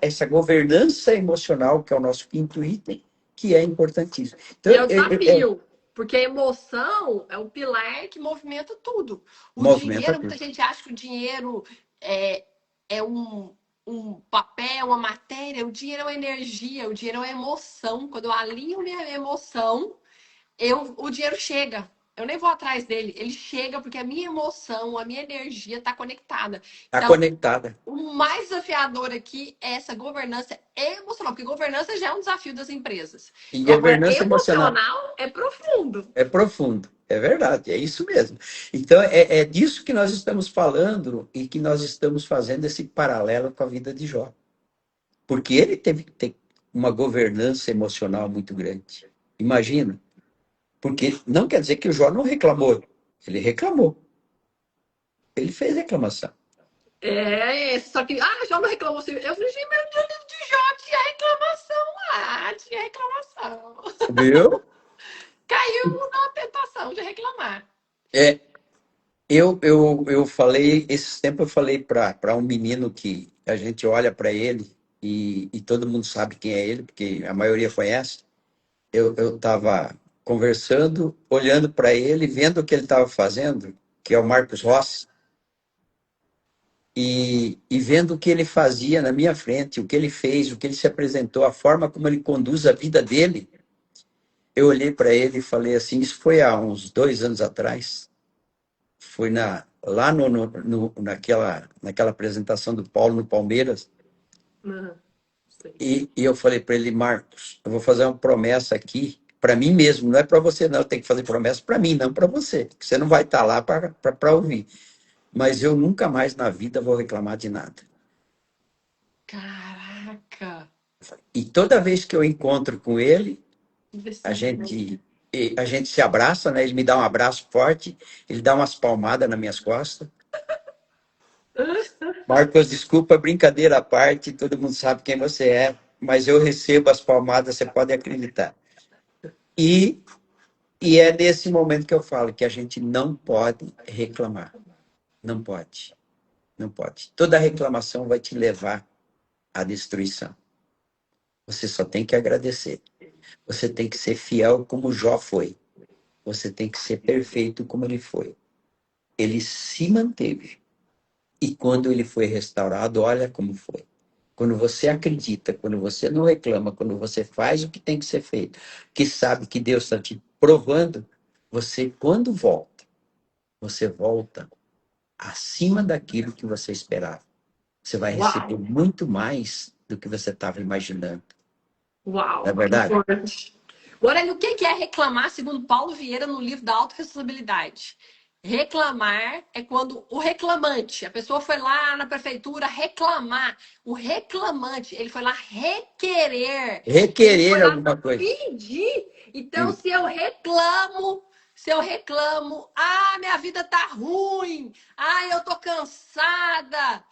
essa governança emocional, que é o nosso quinto item, que é importantíssimo. Então, E é o desafio, porque a emoção é o pilar que movimenta tudo. O movimenta dinheiro, tudo. muita gente acha que o dinheiro é um papel, uma matéria. O dinheiro é uma energia, o dinheiro é uma emoção. Quando eu alinho minha emoção, o dinheiro chega. Eu nem vou atrás dele. Ele chega porque a minha emoção, a minha energia está conectada. Está Então, conectada. o mais desafiador aqui é essa governança emocional, porque governança já é um desafio das empresas. E E agora, governança emocional emocional é profundo. é profundo. É verdade, é isso mesmo. Então, é disso que nós estamos falando e que nós estamos fazendo esse paralelo com a vida de Jó. Porque ele teve que ter uma governança emocional muito grande. Imagina, Porque não quer dizer que o Jó não reclamou. Ele reclamou. Ele fez reclamação. Só que, Jó não reclamou assim. Eu falei, gente, mas no livro de Jó tinha reclamação lá, tinha reclamação. Viu? Caiu na tentação de reclamar. É, eu falei, esses tempos eu falei para um menino que a gente olha para ele e todo mundo sabe quem é ele, porque a maioria conhece. Eu estava conversando, olhando para ele, vendo o que ele estava fazendo, que é o Marcos Rossi, e vendo o que ele fazia na minha frente, o que ele fez, o que ele se apresentou, a forma como ele conduz a vida dele. Eu olhei para ele e falei assim, isso foi há uns 2 anos atrás, foi lá naquela apresentação do Paulo no Palmeiras, Uhum, sei. e eu falei para ele, Marcos, eu vou fazer uma promessa aqui, para mim mesmo, não é para você não, eu tenho que fazer promessa para mim, não para você, porque você não vai estar lá para ouvir, mas eu nunca mais na vida vou reclamar de nada. Caraca. E toda vez que eu encontro com ele, a Decisão. gente, a gente se abraça, né? Ele me dá um abraço forte, ele dá umas palmadas nas minhas costas. Marcos, desculpa, brincadeira à parte, todo mundo sabe quem você é, mas eu recebo as palmadas, você pode acreditar. E, e é nesse momento que eu falo que a gente não pode reclamar. Não pode. Não pode. Toda reclamação vai te levar à destruição. Você só tem que agradecer. Você tem que ser fiel como Jó foi. Você tem que ser perfeito como ele foi. Ele se manteve. E quando ele foi restaurado, olha como foi. Quando você acredita, quando você não reclama, quando você faz o que tem que ser feito, que sabe que Deus está te provando, você, quando volta, você volta acima daquilo que você esperava. Você vai receber Uau, muito mais do que você estava imaginando. Não é uau, que verdade? forte. Agora, o que é reclamar, segundo Paulo Vieira, no livro da autorresponsabilidade? Reclamar é quando o reclamante, a pessoa foi lá na prefeitura reclamar. O reclamante, ele foi lá requerer. Ele foi Requerer lá alguma coisa. pedir. Então, Hum. se eu reclamo, minha vida tá ruim. Eu tô cansada.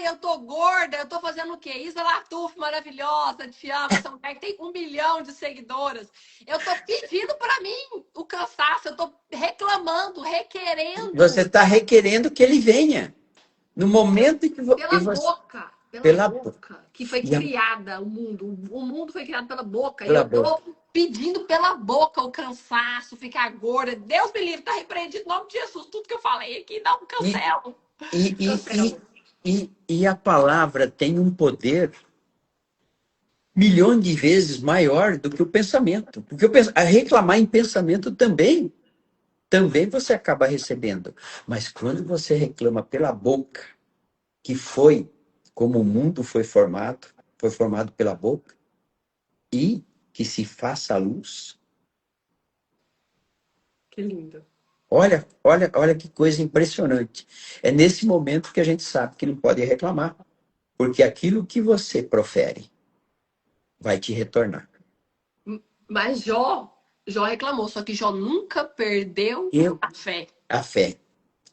Eu tô gorda, eu tô fazendo o quê? Isa Latuf, maravilhosa, te amo, essa mulher que tem 1 milhão de seguidoras. Eu tô pedindo pra mim o cansaço, eu tô reclamando, Você requerendo está requerendo que ele venha. No momento em que pela você. pela Pela boca. boca que foi E a- criada o mundo. O mundo foi criado pela boca. E Pela eu boca. tô pedindo pela boca o cansaço, ficar gorda. Deus me livre, tá repreendido em nome de Jesus. Tudo que eu falei aqui, não E, cancelo. e, e, Cancelo. e a palavra tem um poder milhões de vezes maior do que o pensamento. Porque a reclamar em pensamento também você acaba recebendo. Mas quando você reclama pela boca, que foi como o mundo foi formado pela boca, e que se faça a luz. Que lindo. Olha, olha, olha que coisa impressionante. É nesse momento que a gente sabe que não pode reclamar, porque aquilo que você profere vai te retornar. Mas Jó reclamou, só que Jó nunca perdeu Eu, a fé. a fé,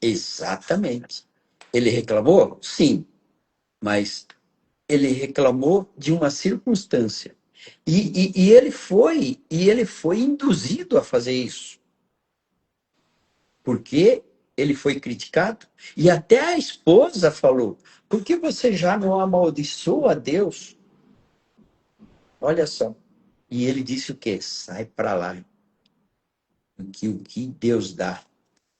exatamente. Ele reclamou? Sim, mas ele reclamou de uma circunstância. E ele foi induzido a fazer isso, porque ele foi criticado. E até a esposa falou: por que você já não amaldiçoa a Deus? Olha só. E ele disse o quê? Sai para lá. Porque o que Deus dá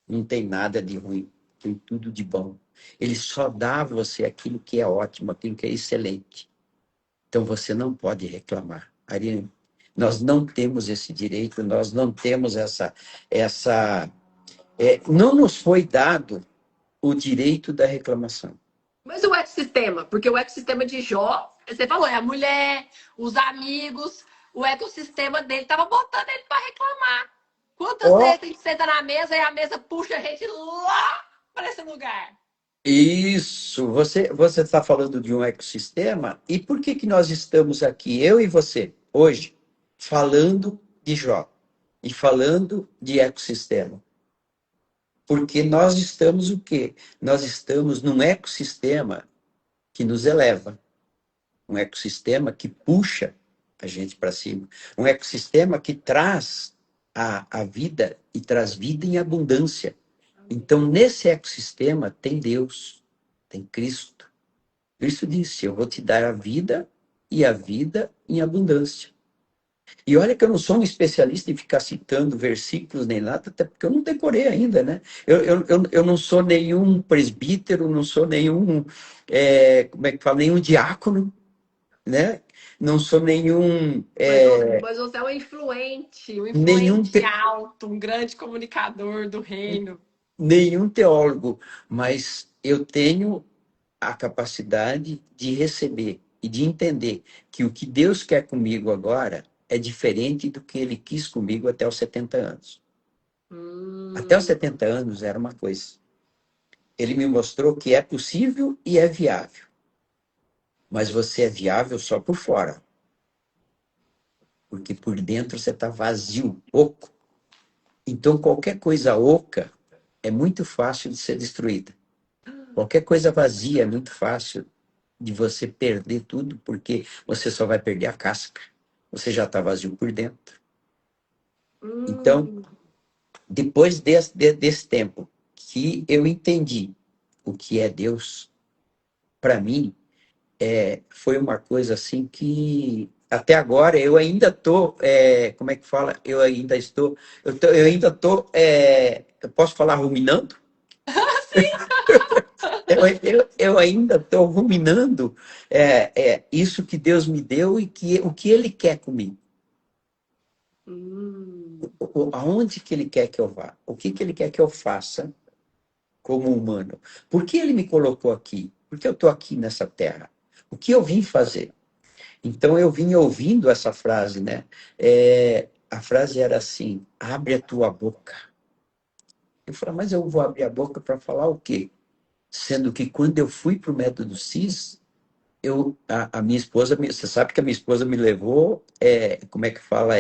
não tem nada de ruim, tem tudo de bom. Ele só dá a você aquilo que é ótimo, aquilo que é excelente. Então você não pode reclamar. Ariane, nós não temos esse direito, nós não temos não nos foi dado o direito da reclamação. Mas o ecossistema, porque o ecossistema de Jó, você falou, é a mulher, os amigos, o ecossistema dele tava botando ele para reclamar. Quantas Ó, vezes a gente senta na mesa e a mesa puxa a gente lá para esse lugar? isso, você está falando de um ecossistema, e por que nós estamos aqui, eu e você, hoje, falando de Jó? e falando de ecossistema. Porque nós estamos o quê? Nós estamos num ecossistema que nos eleva, um ecossistema que puxa a gente para cima, um ecossistema que traz a vida e traz vida em abundância. Então, nesse ecossistema tem Deus, tem Cristo. Cristo disse: Eu vou te dar a vida e a vida em abundância. E olha que eu não sou um especialista em ficar citando versículos nem nada, até porque eu não decorei ainda, né? Eu não sou nenhum presbítero, não sou nenhum, como é que fala, nenhum diácono, né? Não sou nenhum, Mas você é um nenhum, influente alto, um grande comunicador do reino. nenhum teólogo, mas eu tenho a capacidade de receber e de entender que o que Deus quer comigo agora é diferente do que ele quis comigo até os 70 anos. Até os Hum, 70 anos era uma coisa. Ele me mostrou que é possível e é viável. Mas você é viável só por fora. Porque por dentro você está vazio, oco. Então qualquer coisa oca é muito fácil de ser destruída. Qualquer coisa vazia é muito fácil de você perder tudo, porque você só vai perder a casca. Você já está vazio por dentro. Então, hum. depois desse tempo que eu entendi o que é Deus, para mim, foi uma coisa assim que até agora eu ainda estou, como é que fala? Eu ainda estou, eu posso falar ruminando? Eu ainda estou ruminando isso que Deus me deu e o que Ele quer comigo. Hum. Aonde que Ele quer que eu vá? O que que Ele quer que eu faça como humano? Por que Ele me colocou aqui? Por que eu estou aqui nessa terra? O que eu vim fazer? Então eu vim ouvindo essa frase, né? A frase era assim: abre a tua boca. Eu falei, mas eu vou abrir a boca para falar o quê? Sendo que quando eu fui para o método CIS, a minha esposa, você sabe que a minha esposa me levou, como é que fala?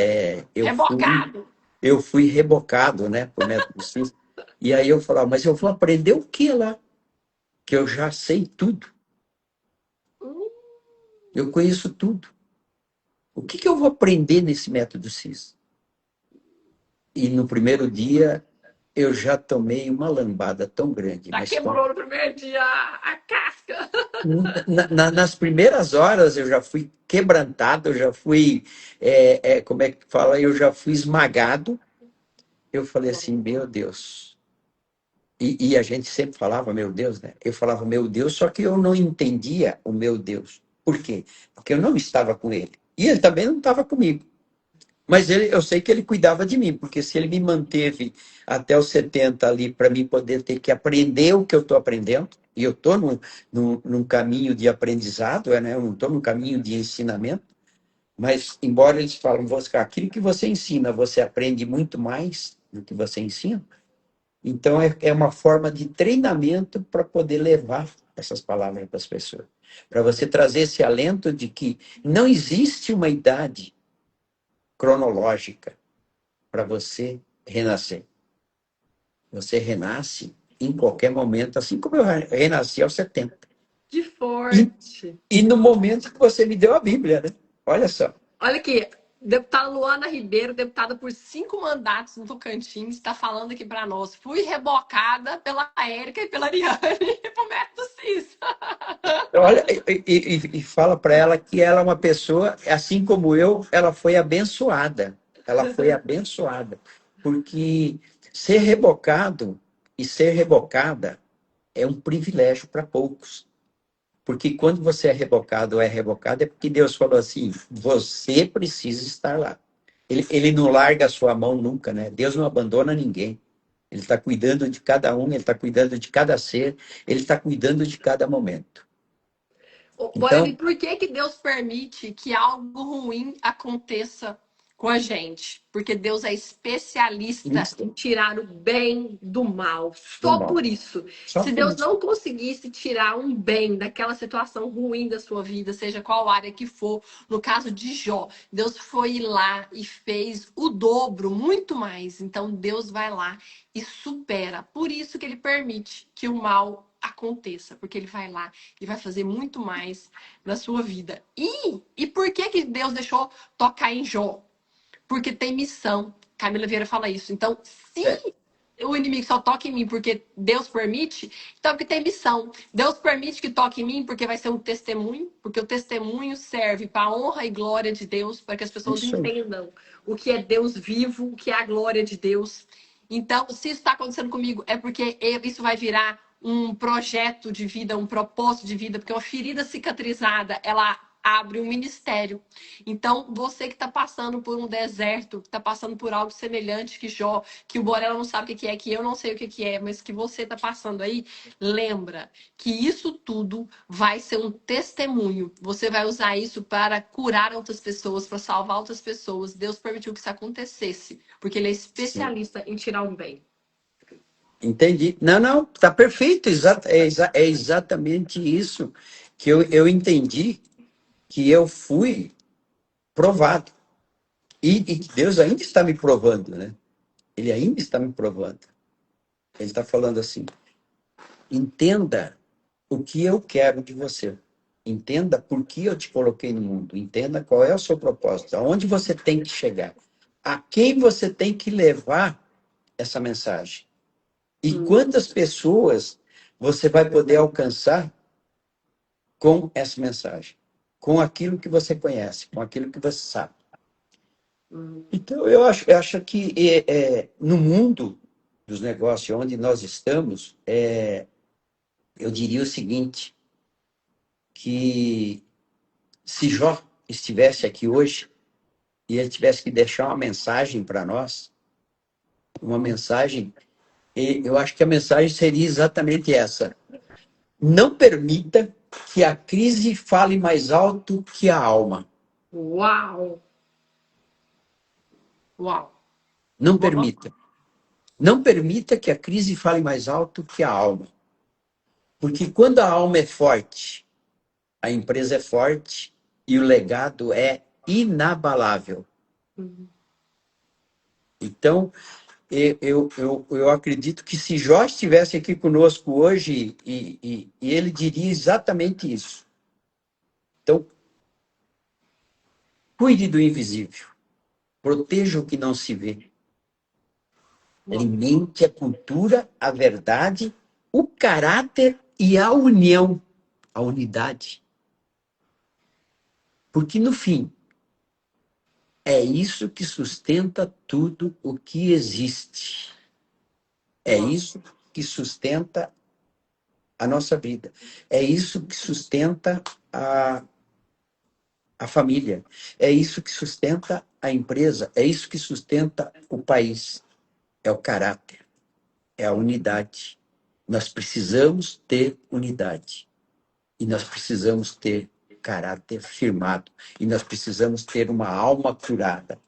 Rebocado. Eu fui rebocado, né, por método CIS. E aí eu falava, mas eu vou aprender o que lá? Que eu já sei tudo, Hum. eu conheço tudo. O que eu vou aprender nesse método CIS? E no primeiro dia eu já tomei uma lambada tão grande, Já mas tão... quebrou no primeiro dia a casca. Nas primeiras horas eu já fui quebrantado, eu já fui, como é que fala? Eu já fui esmagado. Eu falei assim, meu Deus. E a gente sempre falava, meu Deus, né? Eu falava, meu Deus, só que eu não entendia o meu Deus. Por quê? Porque eu não estava com ele. E ele também não estava comigo. Mas eu sei que ele cuidava de mim, porque se ele me manteve até os 70 ali para mim poder ter que aprender o que eu estou aprendendo, e eu estou num caminho de aprendizado, né? Eu não estou num caminho de ensinamento, mas embora eles falem, aquilo que você ensina, você aprende muito mais do que você ensina, então é uma forma de treinamento para poder levar essas palavras para as pessoas. Para você trazer esse alento de que não existe uma idade cronológica para você renascer. Você renasce em qualquer momento, assim como eu renasci aos 70. Que E, forte. e no momento que você me deu a Bíblia, né? Olha só. Olha aqui, deputada Luana Ribeiro, deputada por 5 mandatos no Tocantins, está falando aqui para nós. Fui rebocada pela Érica e pela Ariane pro método CIS. Olha, e fala para ela que ela é uma pessoa, assim como eu, ela foi abençoada. Ela foi abençoada. Porque ser rebocado e ser rebocada é um privilégio para poucos. Porque quando você é rebocado ou é rebocado, é porque Deus falou assim: você precisa estar lá. Ele não larga a sua mão nunca, né? Deus não abandona ninguém. Ele está cuidando de cada um, ele está cuidando de cada ser, ele está cuidando de cada momento. Porém, Então, por que Deus permite que algo ruim aconteça com a gente, porque Deus é especialista Isso em tirar o bem do mal. do Só mal. por isso. Só Se por Deus isso. não conseguisse tirar um bem daquela situação ruim da sua vida, seja qual área que for, no caso de Jó, Deus foi lá e fez o dobro, muito mais. Então Deus vai lá e supera. Por isso que ele permite que o mal aconteça, porque ele vai lá e vai fazer muito mais na sua vida. E por que que Deus deixou tocar em Jó? Porque tem missão. Camila Vieira fala isso. Então, se É, o inimigo só toca em mim porque Deus permite, então é porque tem missão. Deus permite que toque em mim porque vai ser um testemunho, porque o testemunho serve para a honra e glória de Deus, para que as pessoas isso aí. entendam o que é Deus vivo, o que é a glória de Deus. Então, se isso está acontecendo comigo, é porque isso vai virar um projeto de vida, um propósito de vida, porque uma ferida cicatrizada, ela abre um ministério. Então, você que está passando por um deserto, que está passando por algo semelhante que Jó, que o Borella não sabe o que é, que eu não sei o que é, mas que você está passando aí, lembra que isso tudo vai ser um testemunho. Você vai usar isso para curar outras pessoas, para salvar outras pessoas. Deus permitiu que isso acontecesse, porque Ele é Sim. especialista em tirar o bem. Entendi. Não, não, está perfeito. É exatamente isso que eu entendi, que eu fui provado. E que Deus ainda está me provando, né? Ele ainda está me provando. Ele está falando assim: entenda o que eu quero de você. Entenda por que eu te coloquei no mundo. Entenda qual é o seu propósito. Aonde você tem que chegar. A quem você tem que levar essa mensagem. E quantas pessoas você vai poder alcançar com essa mensagem. Com aquilo que você conhece, com aquilo que você sabe. Então, eu acho que no mundo dos negócios onde nós estamos, eu diria o seguinte, que se Jó estivesse aqui hoje e ele tivesse que deixar uma mensagem para nós, uma mensagem, eu acho que a mensagem seria exatamente essa. Não permita que a crise fale mais alto que a alma. Uau! Uau! Não Uau! permita. Não permita que a crise fale mais alto que a alma. Porque quando a alma é forte, a empresa é forte e o legado é inabalável. Então, eu acredito que se Jó estivesse aqui conosco hoje, e ele diria exatamente isso. Então, cuide do invisível, proteja o que não se vê, alimente a cultura, a verdade, o caráter e a união, a unidade. Porque, no fim, é isso que sustenta tudo o que existe. É isso que sustenta a nossa vida. É isso que sustenta a família. É isso que sustenta a empresa. É isso que sustenta o país. É o caráter. É a unidade. Nós precisamos ter unidade. E nós precisamos ter caráter firmado. E nós precisamos ter uma alma curada.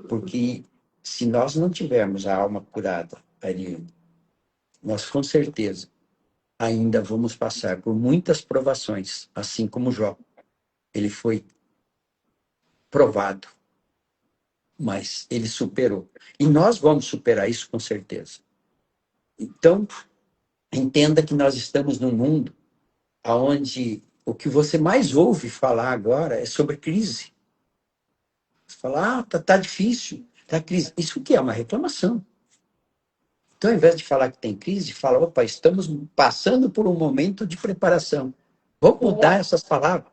Porque se nós não tivermos a alma curada, Ariane, nós com certeza ainda vamos passar por muitas provações, assim como Jó. Ele foi provado, mas ele superou. E nós vamos superar isso com certeza. Então, entenda que nós estamos num mundo onde o que você mais ouve falar agora é sobre crise. Você fala, tá difícil, tá crise. Isso o que é? Uma reclamação. Então, ao invés de falar que tem crise, fala, opa, estamos passando por um momento de preparação. Vamos mudar essas palavras.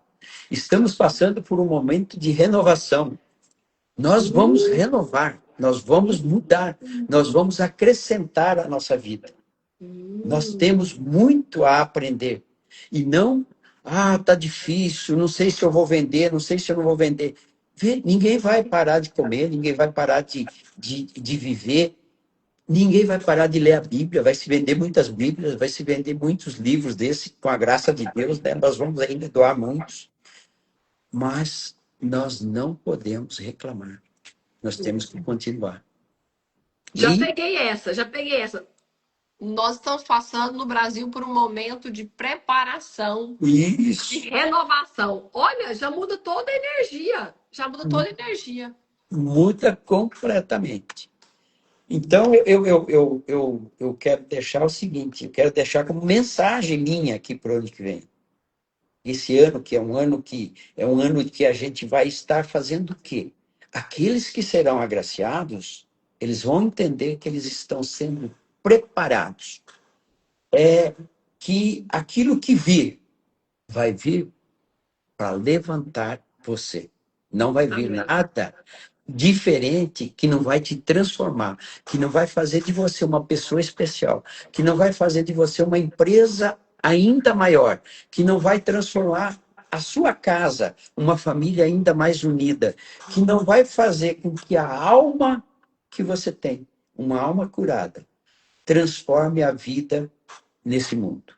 Estamos passando por um momento de renovação. Nós vamos renovar, nós vamos mudar, nós vamos acrescentar à nossa vida. Nós temos muito a aprender. E não, tá difícil, não sei se eu vou vender, não sei se eu não vou vender. Ninguém vai parar de comer, ninguém vai parar de viver, ninguém vai parar de ler a Bíblia, vai se vender muitas Bíblias, vai se vender muitos livros desse, com a graça de Deus, né? Nós vamos ainda doar muitos. Mas nós não podemos reclamar. Nós temos que continuar. Já E peguei essa, já peguei essa. Nós estamos passando no Brasil por um momento de preparação, de isso renovação. Olha, já muda toda a energia. Já muda toda a energia. muda completamente. Então, eu quero deixar o seguinte, eu quero deixar como mensagem minha aqui para o ano que vem. Esse ano que é um ano que a gente vai estar fazendo o quê? Aqueles que serão agraciados, eles vão entender que eles estão sendo preparados. É que aquilo que vir vai vir para levantar você. Não vai vir Amém. nada diferente que não vai te transformar, que não vai fazer de você uma pessoa especial, que não vai fazer de você uma empresa ainda maior, que não vai transformar a sua casa uma família ainda mais unida, que não vai fazer com que a alma que você tem, uma alma curada, transforme a vida nesse mundo.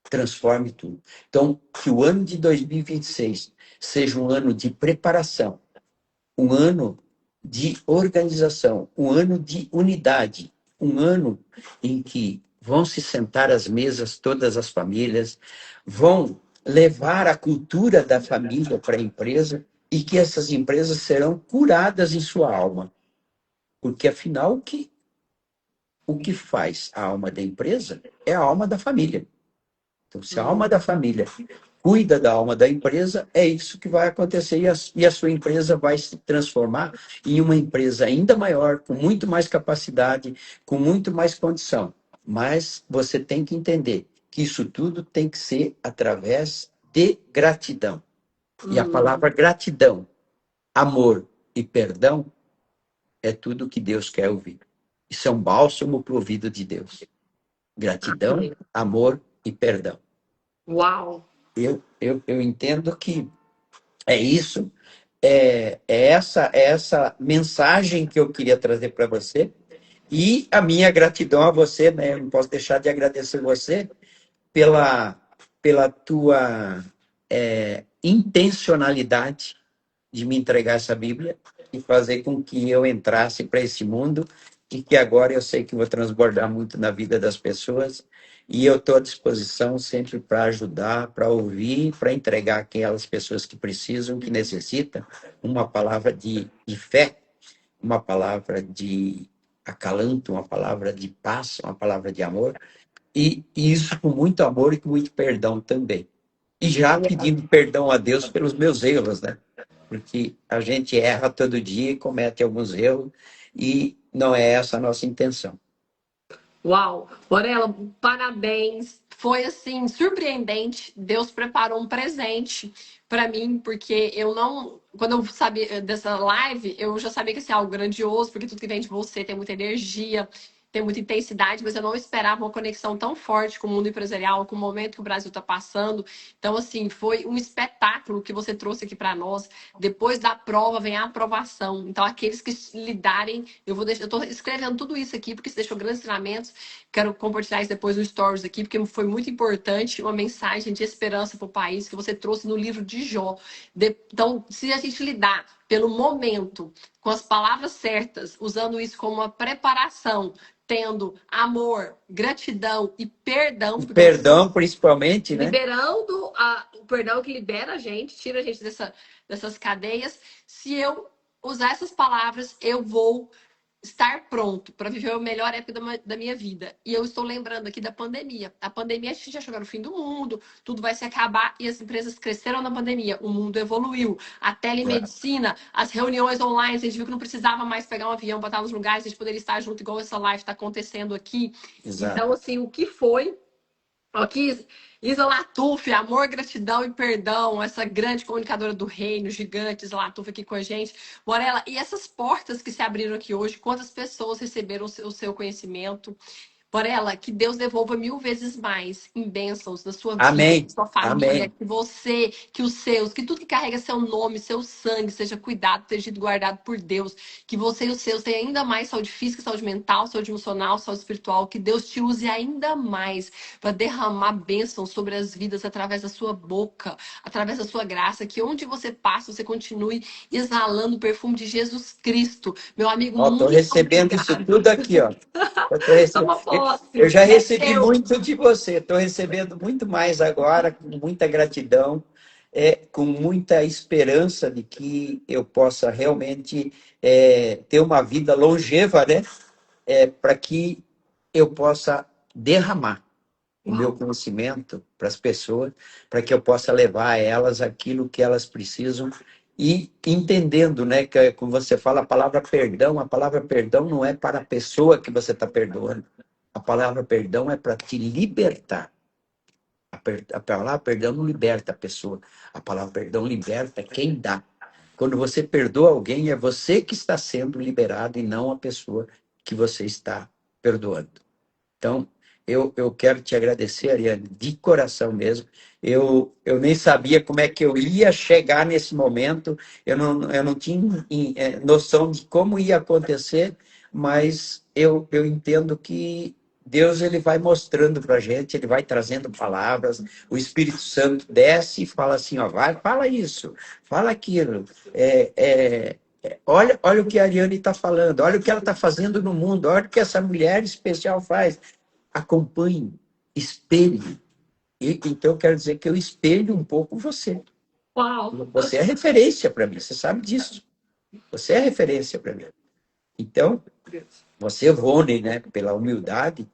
Transforme tudo. Então, que o ano de 2026 seja um ano de preparação, um ano de organização, um ano de unidade, um ano em que vão se sentar às mesas todas as famílias, vão levar a cultura da família para a empresa e que essas empresas serão curadas em sua alma. Porque, afinal, o que faz a alma da empresa é a alma da família. Então, se a alma da família cuida da alma da empresa, é isso que vai acontecer e a sua empresa vai se transformar em uma empresa ainda maior, com muito mais capacidade, com muito mais condição. Mas você tem que entender que isso tudo tem que ser através de gratidão. E a palavra gratidão, amor e perdão é tudo que Deus quer ouvir. Isso é um bálsamo para o ouvido de Deus. Gratidão, amor e perdão. Uau! Eu entendo que é isso, é essa mensagem que eu queria trazer para você e a minha gratidão a você, né? Eu não posso deixar de agradecer você pela, pela tua intencionalidade de me entregar essa Bíblia e fazer com que eu entrasse para esse mundo e que agora eu sei que vou transbordar muito na vida das pessoas e eu estou à disposição sempre para ajudar, para ouvir, para entregar aquelas pessoas que precisam, que necessitam, uma palavra de fé, uma palavra de acalanto, uma palavra de paz, uma palavra de amor, e isso com muito amor e com muito perdão também. E já pedindo perdão a Deus pelos meus erros, né? Porque a gente erra todo dia e comete alguns erros, e não é essa a nossa intenção. Uau! Orela, parabéns. Foi assim, surpreendente. Deus preparou um presente para mim, porque eu não. Quando eu sabia dessa live, eu já sabia que ia ser algo grandioso, porque tudo que vem de você tem muita energia, tem muita intensidade, mas eu não esperava uma conexão tão forte com o mundo empresarial, com o momento que o Brasil está passando. Então, assim, foi um espetáculo que você trouxe aqui para nós. Depois da prova vem a aprovação. Então, aqueles que lidarem, eu estou escrevendo tudo isso aqui, porque você deixou grandes ensinamentos. Quero compartilhar isso depois no Stories aqui, porque foi muito importante, uma mensagem de esperança para o país que você trouxe no livro de Jó. Então, se a gente lidar pelo momento, com as palavras certas, usando isso como uma preparação, tendo amor, gratidão e perdão, porque nós Perdão, estamos principalmente, né? liberando o perdão que libera a gente, tira a gente dessas cadeias. Se eu usar essas palavras, eu vou estar pronto para viver a melhor época da minha vida. E eu estou lembrando aqui da pandemia. A pandemia, a gente já chegou no fim do mundo, tudo vai se acabar e as empresas cresceram na pandemia. O mundo evoluiu. A Claro. telemedicina, as reuniões online, a gente viu que não precisava mais pegar um avião para estar nos lugares, a gente poderia estar junto, igual essa live está acontecendo aqui. Exato. Então, assim, o que foi aqui, Isa Latuf, amor, gratidão e perdão, essa grande comunicadora do reino, gigante, Isa Latuf aqui com a gente. Morela, e essas portas que se abriram aqui hoje, quantas pessoas receberam o seu conhecimento? Morela, que Deus devolva 1000 vezes mais em bênçãos na sua vida, na Amém. sua família, Amém. que você, que os seus, que tudo que carrega seu nome, seu sangue, seja cuidado, seja guardado por Deus, que você e os seus tenham ainda mais saúde física, saúde mental, saúde emocional, saúde espiritual, que Deus te use ainda mais para derramar bênçãos sobre as vidas através da sua boca, através da sua graça, que onde você passa, você continue exalando o perfume de Jesus Cristo. Meu amigo, Ó, tô muito recebendo isso obrigado. tudo aqui, ó. Eu, tô rece- Toma eu posse. já É recebi seu. muito de você, estou recebendo muito mais agora, com muita gratidão, com muita esperança de que eu possa realmente ter uma vida longeva, né? Para que eu possa derramar o meu Uau. conhecimento para as pessoas, para que eu possa levar a elas aquilo que elas precisam e entendendo, né, que como você fala, a palavra perdão não é para a pessoa que você está perdoando, a palavra perdão é para te libertar. A palavra perdão não liberta a pessoa, a palavra perdão liberta quem dá. Quando você perdoa alguém, é você que está sendo liberado e não a pessoa que você está perdoando. Então, eu quero te agradecer, Ariane, de coração mesmo. Eu nem sabia como é que eu ia chegar nesse momento, eu não tinha noção de como ia acontecer, mas eu entendo que Deus ele vai mostrando para a gente, ele vai trazendo palavras, o Espírito Santo desce e fala assim, ó, vai, fala isso, fala aquilo. Olha o que a Ariane está falando, olha o que ela está fazendo no mundo, olha o que essa mulher especial faz. Acompanhe, espelhe. Então, eu quero dizer que eu espelho um pouco você. Uau. Você é referência para mim, você sabe disso. Você é referência para mim. Então, você, Rony, né, pela humildade,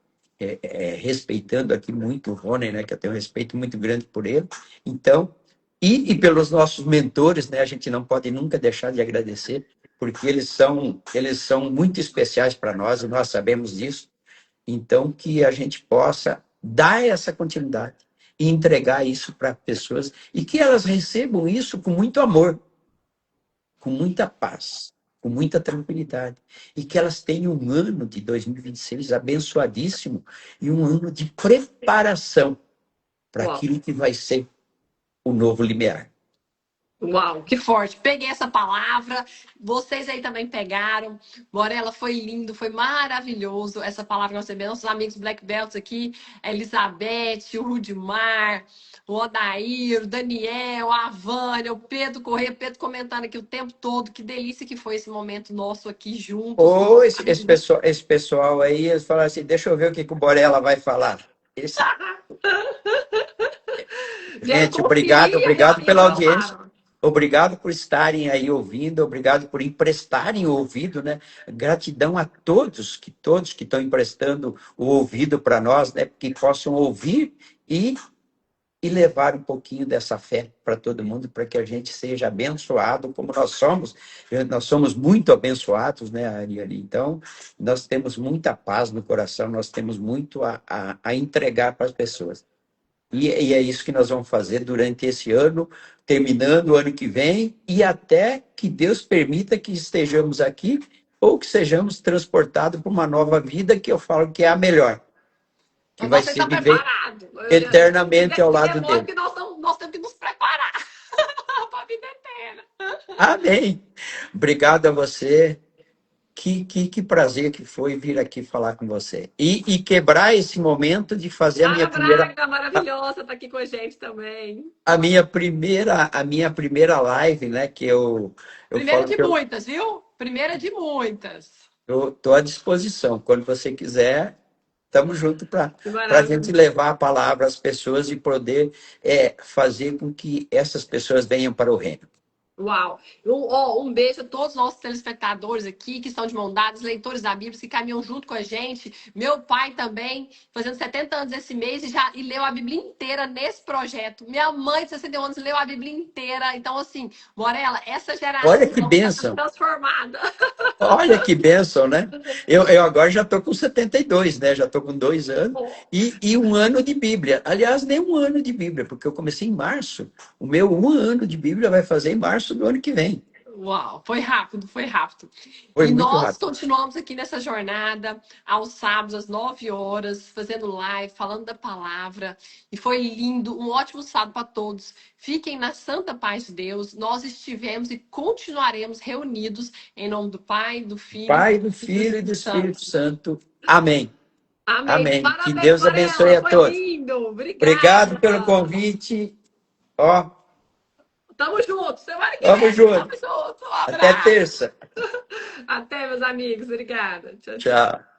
respeitando aqui muito o Rony, né, que eu tenho um respeito muito grande por ele. Então, e pelos nossos mentores, né, a gente não pode nunca deixar de agradecer, porque eles são muito especiais para nós e nós sabemos disso. Então, que a gente possa dar essa continuidade e entregar isso para pessoas e que elas recebam isso com muito amor, com muita paz, com muita tranquilidade. E que elas tenham um ano de 2026 abençoadíssimo e um ano de preparação para Uau. aquilo que vai ser o novo limiar. Uau, que forte. Peguei essa palavra. Vocês aí também pegaram. Morela, foi lindo, foi maravilhoso essa palavra que nós recebemos. Nossos amigos Black Belts aqui, a Elizabeth, o Rudimar, o Odair, o Daniel, a Vânia, o Pedro Corrêa, Pedro comentando aqui o tempo todo. Que delícia que foi esse momento nosso aqui juntos. Ou esse pessoal aí, eles falam assim, deixa eu ver o que o Borella vai falar. Vieram Gente, obrigado, conferir obrigado e pela audiência. aprovaram. Obrigado por estarem aí ouvindo, obrigado por emprestarem o ouvido, né? Gratidão a todos que estão emprestando o ouvido para nós, né? Que possam ouvir e levar um pouquinho dessa fé para todo mundo, para que a gente seja abençoado como nós somos. Nós somos muito abençoados, né, Ariane? Então, nós temos muita paz no coração, nós temos muito a entregar para as pessoas. E é isso que nós vamos fazer durante esse ano, terminando o ano que vem, e até que Deus permita que estejamos aqui ou que sejamos transportados para uma nova vida, que eu falo que é a melhor, que Mas vai você ser está viver preparado. eternamente ao Me lado demora dele. que nós temos que nos preparar para a vida eterna. Amém. Obrigado a você. Que prazer que foi vir aqui falar com você. E quebrar esse momento de fazer A Braga, maravilhosa, está aqui com a gente também. a minha primeira live, né? Que eu Primeira falo de que eu muitas, viu? Primeira de muitas. estou à disposição. Quando você quiser, estamos juntos para Que a gente maravilha. levar a palavra às pessoas e poder fazer com que essas pessoas venham para o reino. Uau! Um beijo a todos os nossos telespectadores aqui, que estão de mão dadas, leitores da Bíblia, que caminham junto com a gente. Meu pai também, fazendo 70 anos esse mês, e leu a Bíblia inteira nesse projeto. Minha mãe, de 61 anos, leu a Bíblia inteira. Então, assim, Morela, essa Olha que geração está bênção! transformada. Olha que bênção, né? Eu agora já estou com 72, né? Já estou com 2 anos. E um ano de Bíblia. Aliás, nem um ano de Bíblia, porque eu comecei em março. O meu 1 ano de Bíblia vai fazer em março do ano que vem. Uau, foi rápido, foi rápido. Foi E muito nós rápido. continuamos aqui nessa jornada, aos sábados, às 9 horas, fazendo live, falando da palavra. E foi lindo, um ótimo sábado para todos. Fiquem na santa paz de Deus. Nós estivemos e continuaremos reunidos em nome do Pai, do Filho Pai, do e do Filho e do Espírito Espírito Santo. Santo. Amém. Amém. Amém. Que Parabéns, Deus abençoe Varela. a Foi todos. lindo. Obrigado Obrigada. pelo convite. Ó, Tamo junto. Semana que vamos vem. Tamo junto. junto. Um Até abraço. terça. Até, meus amigos. Obrigada. Tchau, tchau. Tchau.